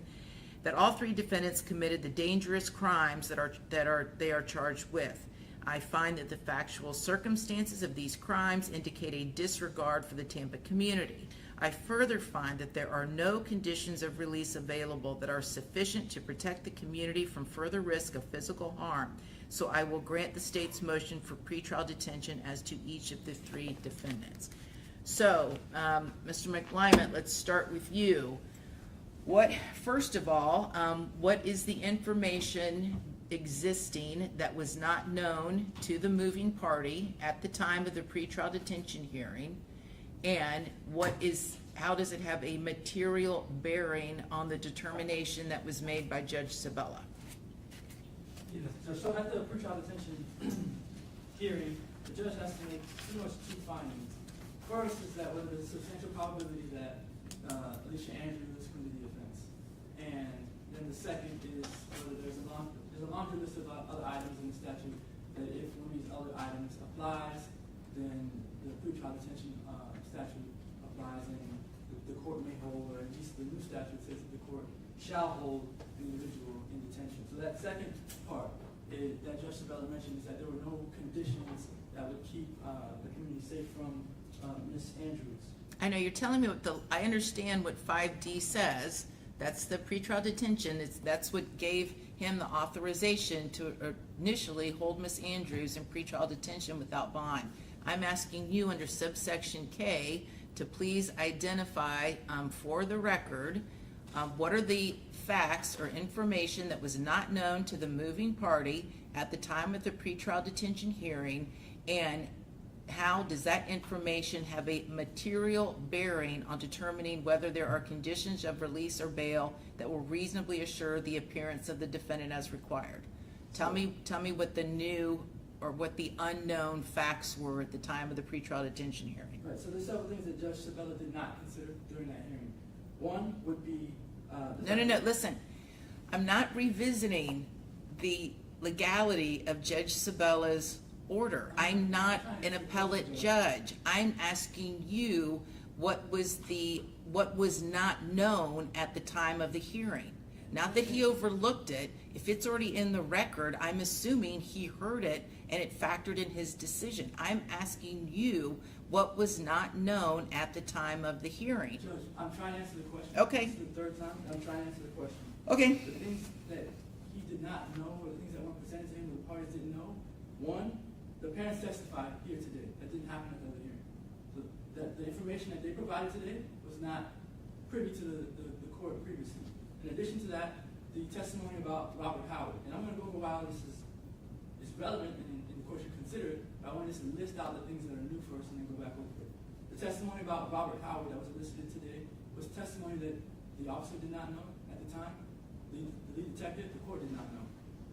that all three defendants committed the dangerous crimes that they are charged with. I find that the factual circumstances of these crimes indicate a disregard for the Tampa community. I further find that there are no conditions of release available that are sufficient to protect the community from further risk of physical harm. So I will grant the state's motion for pretrial detention as to each of the three defendants. So, Mr. McLyman, let's start with you. First of all, what is the information existing that was not known to the moving party at the time of the pretrial detention hearing? And how does it have a material bearing on the determination that was made by Judge Sabella? Yes, so at the pretrial detention hearing, the judge has to make pretty much two findings. First is that whether there's a substantial probability that Alicia Andrews committed the offense. And then the second is whether there's a laundry list of other items in the statute that if one of these other items applies, then the pretrial detention statute applies and the court may hold, or at least the new statute says that the court shall hold the individual in detention. So that second part that Judge Sabella mentioned is that there were no conditions that would keep the community safe from Ms. Andrews. I know you're telling me I understand what 5D says. That's the pretrial detention. That's what gave him the authorization to initially hold Ms. Andrews in pretrial detention without bond. I'm asking you under subsection K to please identify for the record what are the facts or information that was not known to the moving party at the time of the pretrial detention hearing, and how does that information have a material bearing on determining whether there are conditions of release or bail that will reasonably assure the appearance of the defendant as required? Tell me what the new or what the unknown facts were at the time of the pretrial detention hearing. Right, so there's several things that Judge Sabella did not consider during that hearing. One would be... No, listen. I'm not revisiting the legality of Judge Sabella's order. I'm not an appellate judge. I'm asking you what was not known at the time of the hearing. Not that he overlooked it. If it's already in the record, I'm assuming he heard it and it factored in his decision. I'm asking you what was not known at the time of the hearing. Judge, I'm trying to answer the question. Okay. This is the third time I'm trying to answer the question. Okay. The things that he did not know, or the things that weren't presented to him, the parties didn't know. One, the parents testified here today. That didn't happen at the other hearing. So the information that they provided today was not privy to the court previously. In addition to that, the testimony about Robert Howard, and I'm going to go over why this is relevant and the court should consider it, but I want to just list out the things that are new first and then go back over it. The testimony about Robert Howard that was elicited today was testimony that the officer did not know at the time, the lead detective, the court did not know.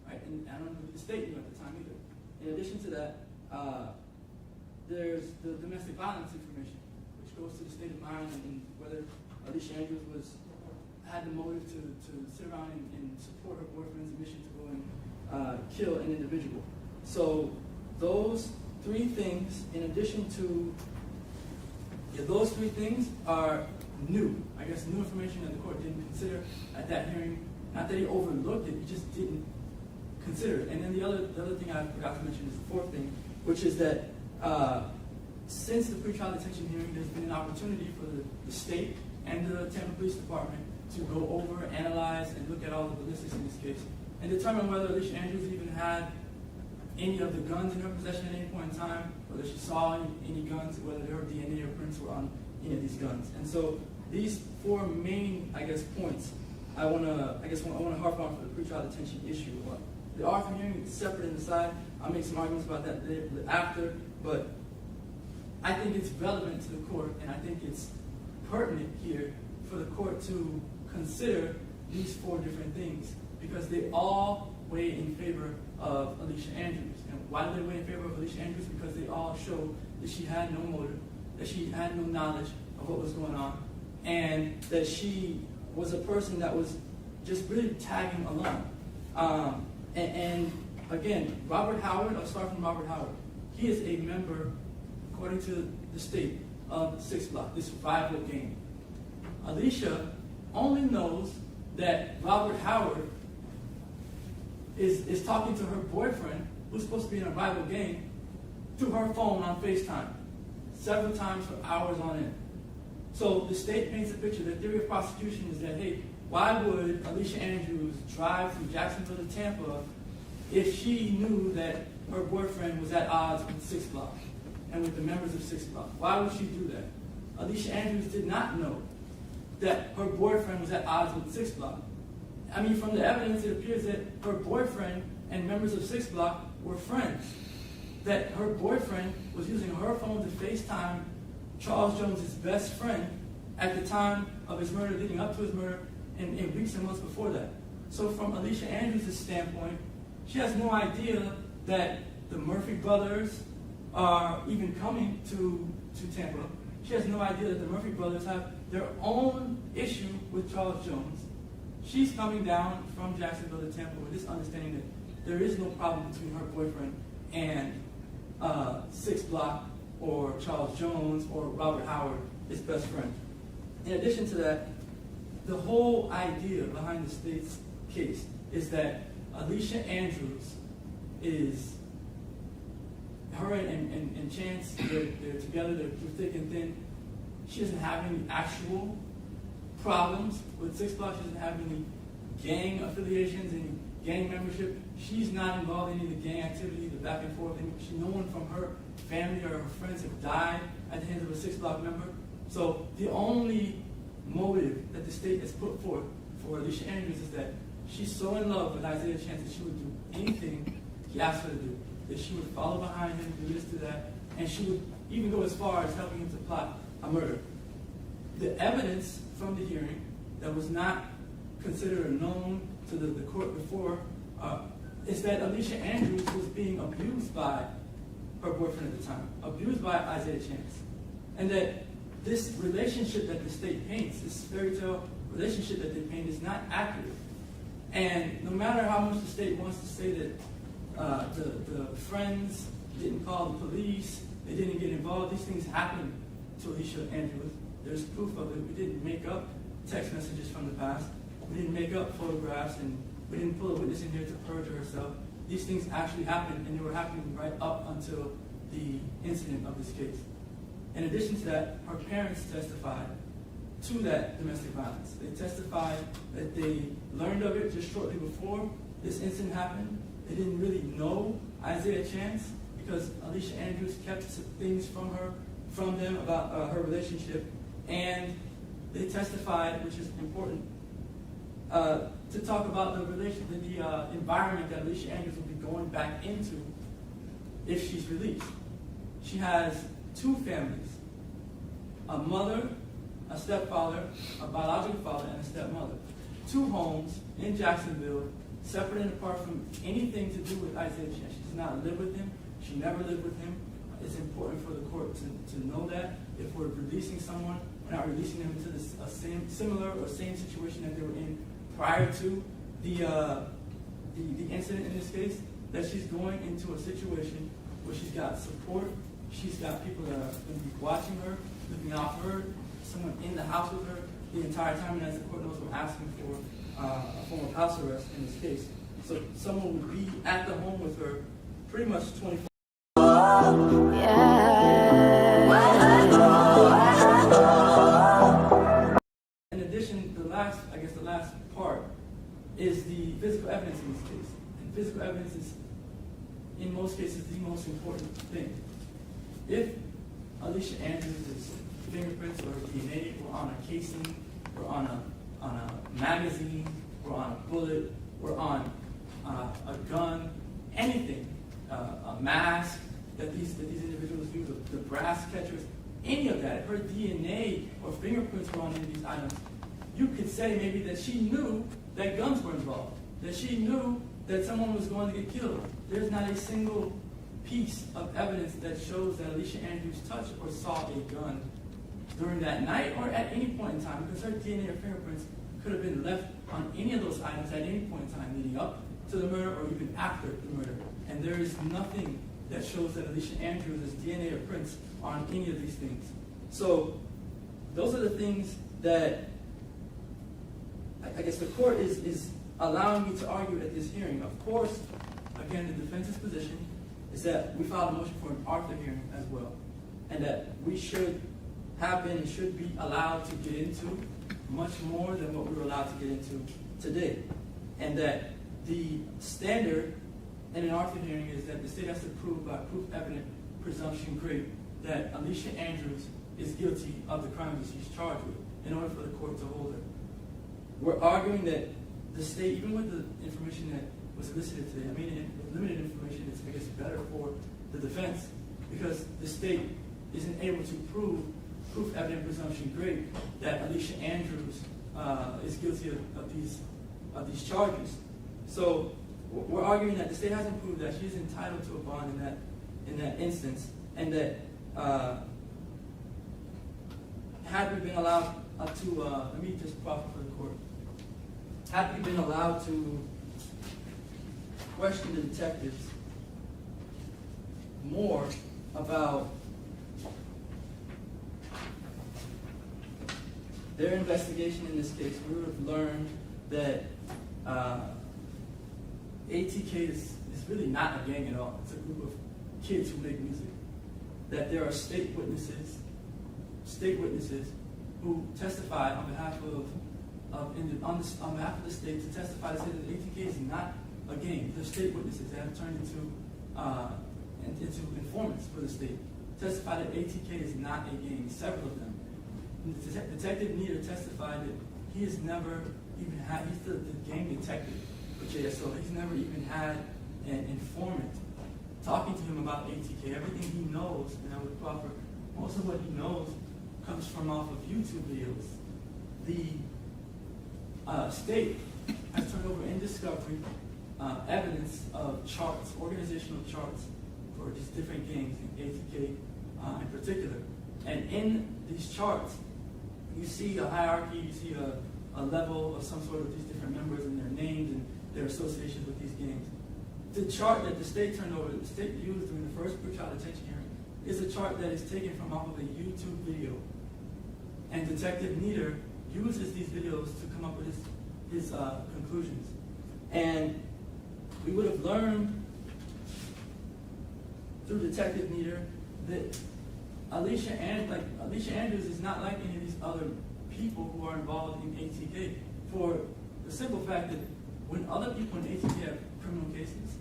Right? And I don't know if the state knew at the time either. In addition to that, there's the domestic violence information, which goes to the state of mind and whether Alicia Andrews had the motive to sit around and support her boyfriend's mission to go and kill an individual. So those three things, in addition to, those three things are new. I guess new information that the court didn't consider at that hearing. Not that he overlooked it, he just didn't consider it. And then the other thing I forgot to mention is the fourth thing, which is that since the pretrial detention hearing, there's been an opportunity for the state and the Tampa Police Department to go over, analyze, and look at all the ballistics in this case, and determine whether Alicia Andrews even had any of the guns in her possession at any point in time, whether she saw any guns, whether her DNA or prints were on any of these guns. And so these four main, points I want to harp on for the pretrial detention issue. The Arthur hearing is separate and aside. I'll make some arguments about that after, but I think it's relevant to the court, and I think it's pertinent here for the court to consider these four different things because they all weigh in favor of Alicia Andrews. And why do they weigh in favor of Alicia Andrews? Because they all show that she had no motive, that she had no knowledge of what was going on, and that she was a person that was just really tagging along. And again, Robert Howard, I'll start from Robert Howard. He is a member, according to the state, of 6 Block, this rival gang. Alicia only knows that Robert Howard is talking to her boyfriend, who's supposed to be in a rival gang, through her phone on FaceTime, several times for hours on end. So the state paints a picture. The theory of prosecution is that, hey, why would Alicia Andrews drive from Jacksonville to Tampa if she knew that her boyfriend was at odds with 6 Block and with the members of 6 Block? Why would she do that? Alicia Andrews did not know that her boyfriend was at odds with 6 Block. I mean, from the evidence, it appears that her boyfriend and members of 6 Block were friends. That her boyfriend was using her phone to FaceTime Charles Jones' best friend at the time of his murder, leading up to his murder, and weeks and months before that. So from Alicia Andrews' standpoint, she has no idea that the Murphy brothers are even coming to Tampa. She has no idea that the Murphy brothers have their own issue with Charles Jones. She's coming down from Jacksonville to Tampa with this understanding that there is no problem between her boyfriend and 6 Block or Charles Jones or Robert Howard, his best friend. In addition to that, the whole idea behind the state's case is that Alicia Andrews is, her and Chance, they're together, they're through thick and thin. She doesn't have any actual problems with 6 Block. She doesn't have any gang affiliations, any gang membership. She's not involved in any of the gang activity, the back and forth. No one from her family or her friends have died at the hands of a 6 Block member. So the only motive that the state has put forth for Alicia Andrews is that she's so in love with Isaiah Chance that she would do anything he asked her to do. That she would follow behind him, do this, do that, and she would even go as far as helping him to plot a murder. The evidence from the hearing that was not considered or known to the court before is that Alicia Andrews was being abused by her boyfriend at the time, abused by Isaiah Chance, and that this relationship that the state paints, this fairy tale relationship that they paint, is not accurate. And no matter how much the state wants to say that the friends didn't call the police, they didn't get involved, these things happened to Alicia Andrews. There's proof of it. We didn't make up text messages from the past. We didn't make up photographs, and we didn't pull a witness in here to perjure herself. These things actually happened, and they were happening right up until the incident of this case. In addition to that, her parents testified to that domestic violence. They testified that they learned of it just shortly before this incident happened. They didn't really know Isaiah Chance because Alicia Andrews kept things from them about her relationship, and they testified, which is important, to talk about the environment that Alicia Andrews will be going back into if she's released. She has 2 families, a mother, a stepfather, a biological father, and a stepmother. 2 homes in Jacksonville, separate and apart from anything to do with Isaiah Chance. She does not live with him. She never lived with him. It's important for the court to know that. If we're releasing someone, we're not releasing them into the similar or same situation that they were in prior to the incident in this case, that she's going into a situation where she's got support, she's got people that are going to be watching her, looking out for her, someone in the house with her the entire time, and as the court knows, we're asking for a form of house arrest in this case. So someone would be at the home with her pretty much 24 In addition, the last part is the physical evidence in this case. And physical evidence is, in most cases, the most important thing. If Alicia Andrews' fingerprints or DNA were on a casing, or on a magazine, or on a bullet, or on a gun, anything, a mask that these individuals use, the brass catchers, any of that, if her DNA or fingerprints were on any of these items, you could say maybe that she knew that guns were involved, that she knew that someone was going to get killed. There's not a single piece of evidence that shows that Alicia Andrews touched or saw a gun during that night or at any point in time, because her DNA or fingerprints could have been left on any of those items at any point in time leading up to the murder or even after the murder. And there is nothing that shows that Alicia Andrews' DNA or prints are on any of these things. So those are the things that I guess the court is allowing me to argue at this hearing. Of course, again, the defense's position is that we filed a motion for an Arthur hearing as well, and that we should have been and should be allowed to get into much more than what we were allowed to get into today. And that the standard in an Arthur hearing is that the state has to prove by proof evident presumption great that Alicia Andrews is guilty of the crimes that she's charged with in order for the court to hold her. We're arguing that the state, even with the information that was elicited today, I mean, with limited information, it's, I guess, better for the defense because the state isn't able to prove proof evident presumption great that Alicia Andrews is guilty of these charges. So we're arguing that the state hasn't proved that she's entitled to a bond in that instance, and that had we been allowed to let me just proffer for the court. Had we been allowed to question the detectives more about their investigation in this case, we would have learned that ATK is really not a gang at all. It's a group of kids who make music. That there are state witnesses who testify on behalf of the state to testify to say that ATK is not a gang. They're state witnesses. They have turned into informants for the state. Testify that ATK is not a gang. Several of them. Detective Nieder testified that he has never even had. He's the gang detective for JSO. He's never even had an informant talking to him about ATK. Everything he knows, and I would proffer, most of what he knows comes from off of YouTube videos. The state has turned over in discovery evidence of charts, organizational charts for just different gangs, ATK in particular. And in these charts, you see a hierarchy, you see a level of some sort of these different members and their names and their associations with these gangs. The chart that the state turned over, that the state used during the first pretrial detention hearing, is a chart that is taken from off of a YouTube video. And Detective Nieder uses these videos to come up with his conclusions. And we would have learned through Detective Nieder that Alicia Andrews is not like any of these other people who are involved in ATK, for the simple fact that when other people in ATK have criminal cases,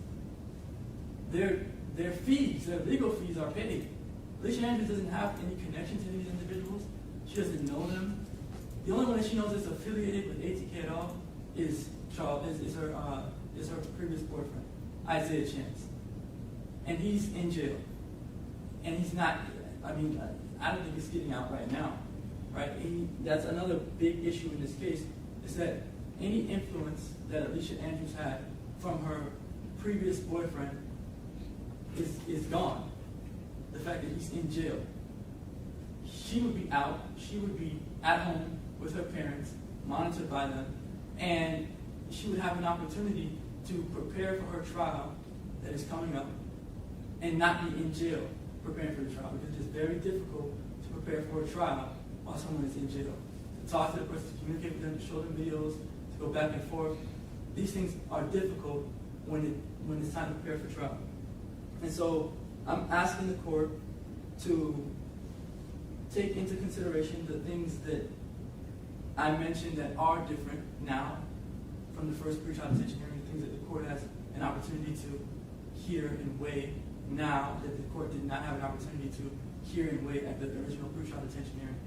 their fees, their legal fees are paid. Alicia Andrews doesn't have any connection to these individuals. She doesn't know them. The only one that she knows is affiliated with ATK at all is her previous boyfriend, Isaiah Chance. And he's in jail. And he's not, I mean, I don't think he's getting out right now, right? That's another big issue in this case, is that any influence that Alicia Andrews had from her previous boyfriend is gone. The fact that he's in jail. She would be out, she would be at home with her parents, monitored by them, and she would have an opportunity to prepare for her trial that is coming up and not be in jail preparing for the trial, because it's very difficult to prepare for a trial while someone is in jail. To talk to the person, to communicate with them, to show them videos, to go back and forth. These things are difficult when it's time to prepare for trial. And so I'm asking the court to take into consideration the things that I mentioned that are different now from the first pretrial detention hearing, the things that the court has an opportunity to hear and weigh now that the court did not have an opportunity to hear and weigh at the original pretrial detention hearing,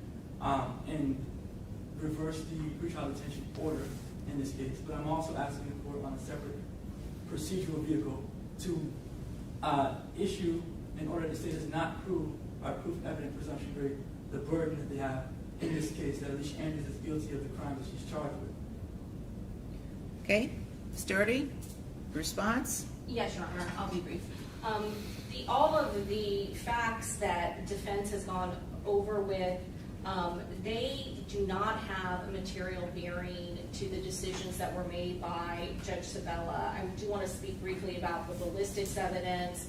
and reverse the pretrial detention order in this case. But I'm also asking the court on a separate procedural vehicle to issue an order that the state does not prove by proof evident presumption grade the burden that they have in this case, that Alicia Andrews is guilty of the crime that she's charged with. Okay, Sturdy, response? Yes, Your Honor, I'll be brief. All of the facts that defense has gone over with They do not have a material bearing to the decisions that were made by Judge Sabella. I do want to speak briefly about the ballistics evidence,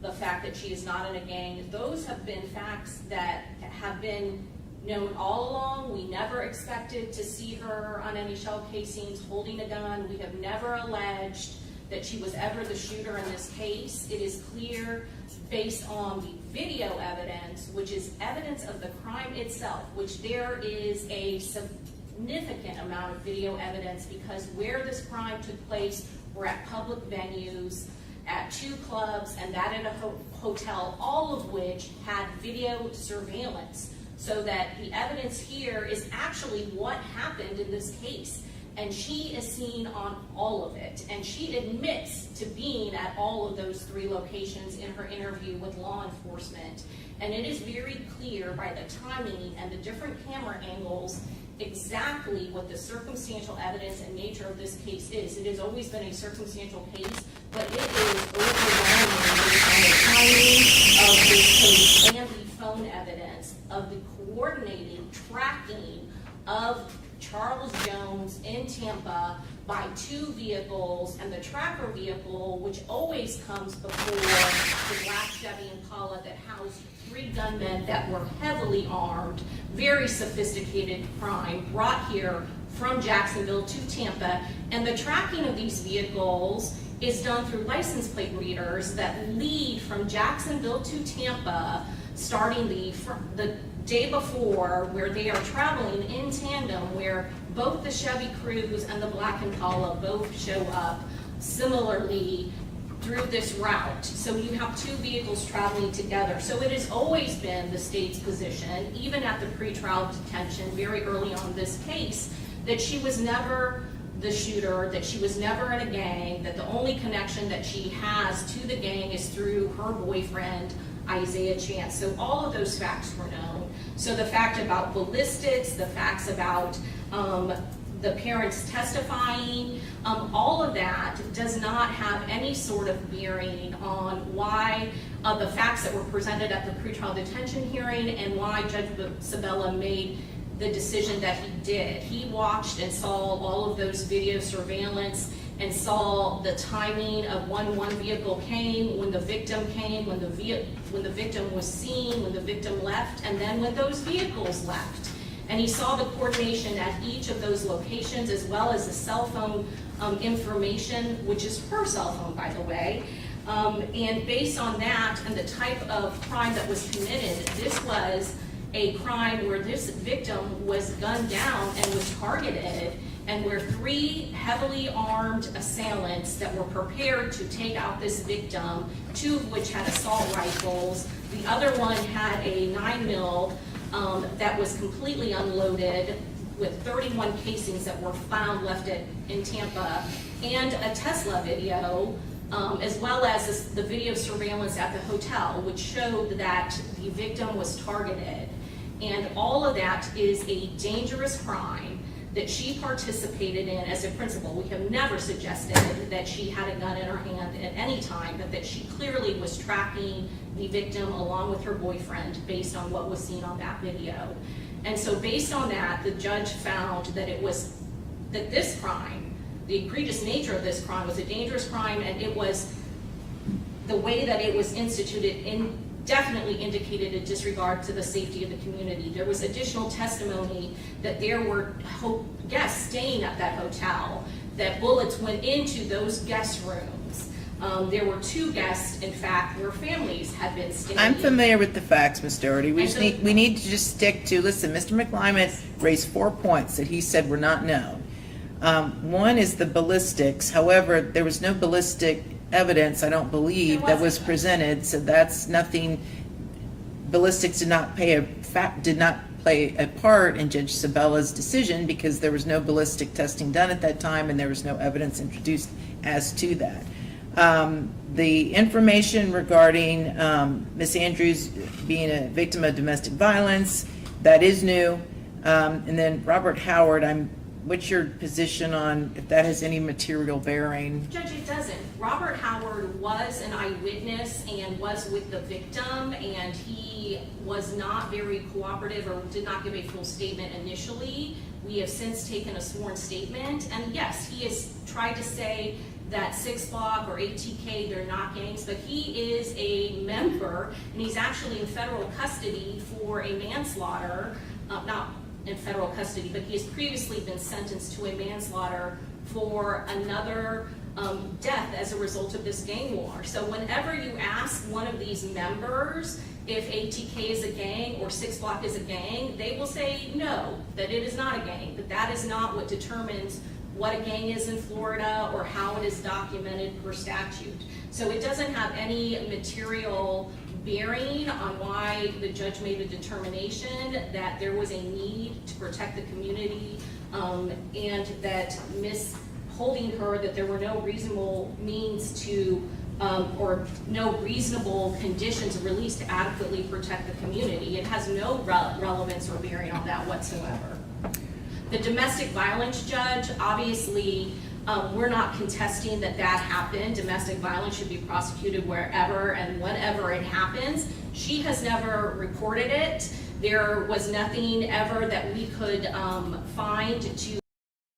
the fact that she is not in a gang. Those have been facts that have been known all along. We never expected to see her on any shell casings holding a gun. We have never alleged that she was ever the shooter in this case. It is clear based on the video evidence, which is evidence of the crime itself, which there is a significant amount of video evidence because where this crime took place were at public venues, at 2 clubs, and that in a hotel, all of which had video surveillance. So that the evidence here is actually what happened in this case. And she is seen on all of it. And she admits to being at all of those 3 locations in her interview with law enforcement. And it is very clear by the timing and the different camera angles exactly what the circumstantial evidence and nature of this case is. It has always been a circumstantial case, but it is overwhelming based on the timing of this case and the phone evidence of the coordinating tracking of Charles Jones in Tampa by 2 vehicles, and the tracker vehicle, which always comes before the black Chevy Impala that housed 3 gunmen that were heavily armed, very sophisticated crime, brought here from Jacksonville to Tampa. And the tracking of these vehicles is done through license plate readers that lead from Jacksonville to Tampa, starting the day before, where they are traveling in tandem, where both the Chevy Cruze and the Black Impala both show up similarly through this route. So you have 2 vehicles traveling together. So it has always been the state's position, even at the pretrial detention very early on in this case, that she was never the shooter, that she was never in a gang, that the only connection that she has to the gang is through her boyfriend, Isaiah Chance. So all of those facts were known. So the fact about ballistics, the facts about the parents testifying, all of that does not have any sort of bearing on why the facts that were presented at the pretrial detention hearing and why Judge Sabella made the decision that he did. He watched and saw all of those video surveillance and saw the timing of when one vehicle came, when the victim came, when the victim was seen, when the victim left, and then when those vehicles left. And he saw the coordination at each of those locations, as well as the cell phone information, which is her cell phone, by the way. And based on that and the type of crime that was committed, this was a crime where this victim was gunned down and was targeted, and where 3 heavily armed assailants that were prepared to take out this victim, 2 of which had assault rifles. The other one had a 9mm that was completely unloaded with 31 casings that were found left in Tampa, and a Tesla video, as well as the video surveillance at the hotel, which showed that the victim was targeted. And all of that is a dangerous crime that she participated in as a principal. We have never suggested that she had a gun in her hand at any time, but that she clearly was tracking the victim along with her boyfriend based on what was seen on that video. And so based on that, the judge found that that this crime, the egregious nature of this crime, was a dangerous crime, and it was the way that it was instituted definitely indicated a disregard to the safety of the community. There was additional testimony that there were guests staying at that hotel, that bullets went into those guest rooms. There were 2 guests, in fact, where families had been staying. I'm familiar with the facts, Ms. Doherty. We need to just stick to, listen, Mr. McClymonds raised 4 points that he said were not known. One is the ballistics. However, there was no ballistic evidence, I don't believe, that was presented, so that's nothing. Ballistics did not play a part in Judge Sabella's decision because there was no ballistic testing done at that time and there was no evidence introduced as to that. The information regarding Ms. Andrews being a victim of domestic violence, that is new. And then Robert Howard, I'm what's your position on if that has any material bearing? Judge, it doesn't. Robert Howard was an eyewitness and was with the victim, and he was not very cooperative or did not give a full statement initially. We have since taken a sworn statement, and yes, he has tried to say that 6 Block or ATK, they're not gangs, but he is a member, and he's actually in federal custody for a manslaughter, not in federal custody, but he has previously been sentenced to a manslaughter for another death as a result of this gang war. So whenever you ask one of these members if ATK is a gang or 6 Block is a gang, they will say no, that it is not a gang, that that is not what determines what a gang is in Florida or how it is documented per statute. So it doesn't have any material bearing on why the judge made a determination that there was a need to protect the community, and that holding her that there were no reasonable means to or no reasonable conditions of release to adequately protect the community. It has no relevance or bearing on that whatsoever. The domestic violence judge, obviously, we're not contesting that that happened. Domestic violence should be prosecuted wherever and whenever it happens. She has never reported it. There was nothing ever that we could find to.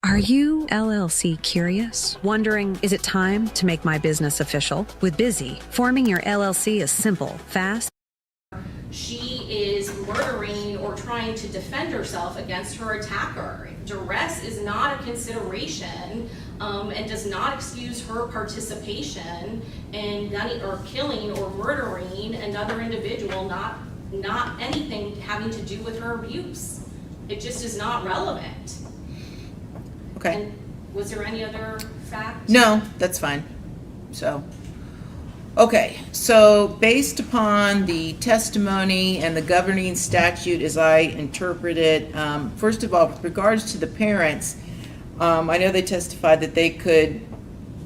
Are you LLC curious? Wondering, is it time to make my business official? With Busy, forming your LLC is simple, fast. She is murdering or trying to defend herself against her attacker. Duress is not a consideration and does not excuse her participation in gunning or killing or murdering another individual, not anything having to do with her abuse. It just is not relevant. Okay. And was there any other fact? No, that's fine. So, okay, so based upon the testimony and the governing statute as I interpret it, first of all, with regards to the parents, I know they testified that they could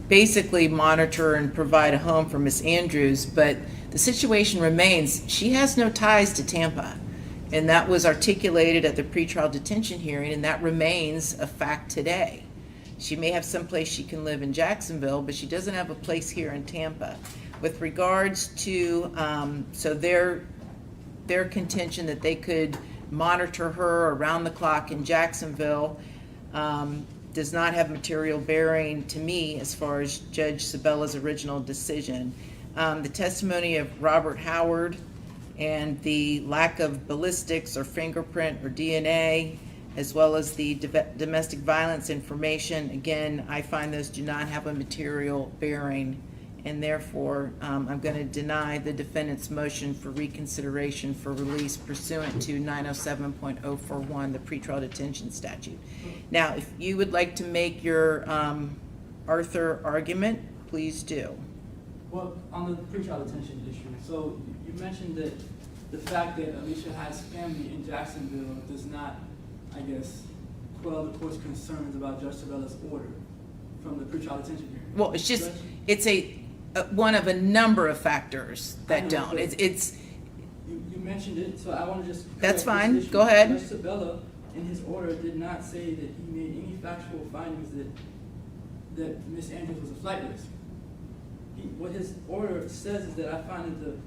basically monitor and provide a home for Miss Andrews, but the situation remains, she has no ties to Tampa. And that was articulated at the pretrial detention hearing, and that remains a fact today. She may have someplace she can live in Jacksonville, but she doesn't have a place here in Tampa. With regards to, so their contention that they could monitor her around the clock in Jacksonville does not have material bearing to me as far as Judge Sabella's original decision. The testimony of Robert Howard and the lack of ballistics or fingerprint or DNA, as well as the domestic violence information, again, I find those do not have a material bearing, and therefore I'm going to deny the defendant's motion for reconsideration for release pursuant to 907.041, the pretrial detention statute. Now, if you would like to make your Arthur argument, please do. Well, on the pretrial detention issue, so you mentioned that the fact that Alicia has family in Jacksonville does not, I guess, quell the court's concerns about Judge Sabella's order from the pretrial detention hearing. Well, it's just, it's one of a number of factors that don't. You mentioned it, so I want to just. That's fine. Go ahead. Judge Sabella, in his order, did not say that he made any factual findings that Miss Andrews was a flight risk. What his order says is that I find that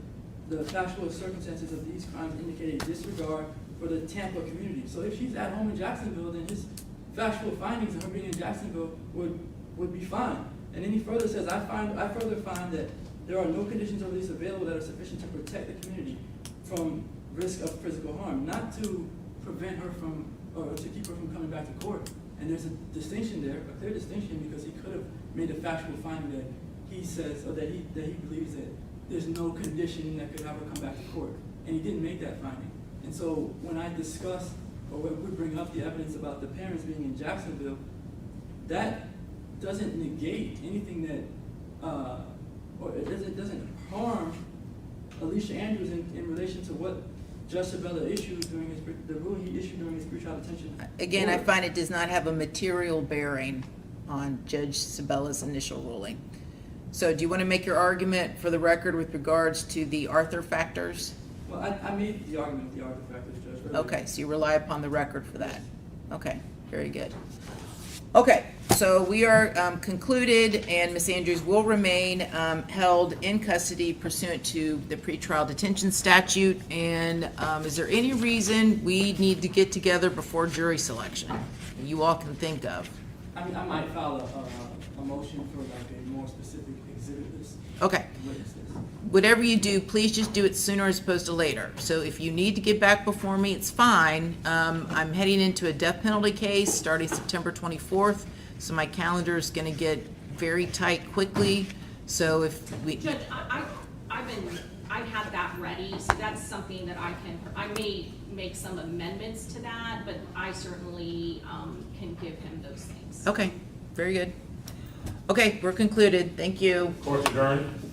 the factual circumstances of these crimes indicate a disregard for the Tampa community. So if she's at home in Jacksonville, then his factual findings of her being in Jacksonville would be fine. And then he further says, I further find that there are no conditions of release available that are sufficient to protect the community from risk of physical harm, not to prevent her from, or to keep her from coming back to court. And there's a distinction there, a clear distinction, because he could have made a factual finding that he says, or that he believes that there's no condition that could have her come back to court. And he didn't make that finding. And so when I discuss, or when we bring up the evidence about the parents being in Jacksonville, that doesn't negate anything that, or it doesn't harm Alicia Andrews in relation to what Judge Sabella issued during the ruling he issued during his pretrial detention. Again, I find it does not have a material bearing on Judge Sabella's initial ruling. So do you want to make your argument for the record with regards to the Arthur factors? Well, I made the argument with the Arthur factors, Judge. Okay, so you rely upon the record for that. Okay, very good. Okay, so we are concluded, and Ms. Andrews will remain held in custody pursuant to the pretrial detention statute. And is there any reason we need to get together before jury selection you all can think of? I mean, I might file a motion for like a more specific exhibit list. Okay. Whatever you do, please just do it sooner as opposed to later. So if you need to get back before me, it's fine. I'm heading into a death penalty case starting September 24th, so my calendar is going to get very tight quickly. So if we... Judge, I've had that ready, so that's something that I may make some amendments to that, but I certainly can give him those things. Okay, very good. Okay, we're concluded. Thank you. Court adjourned.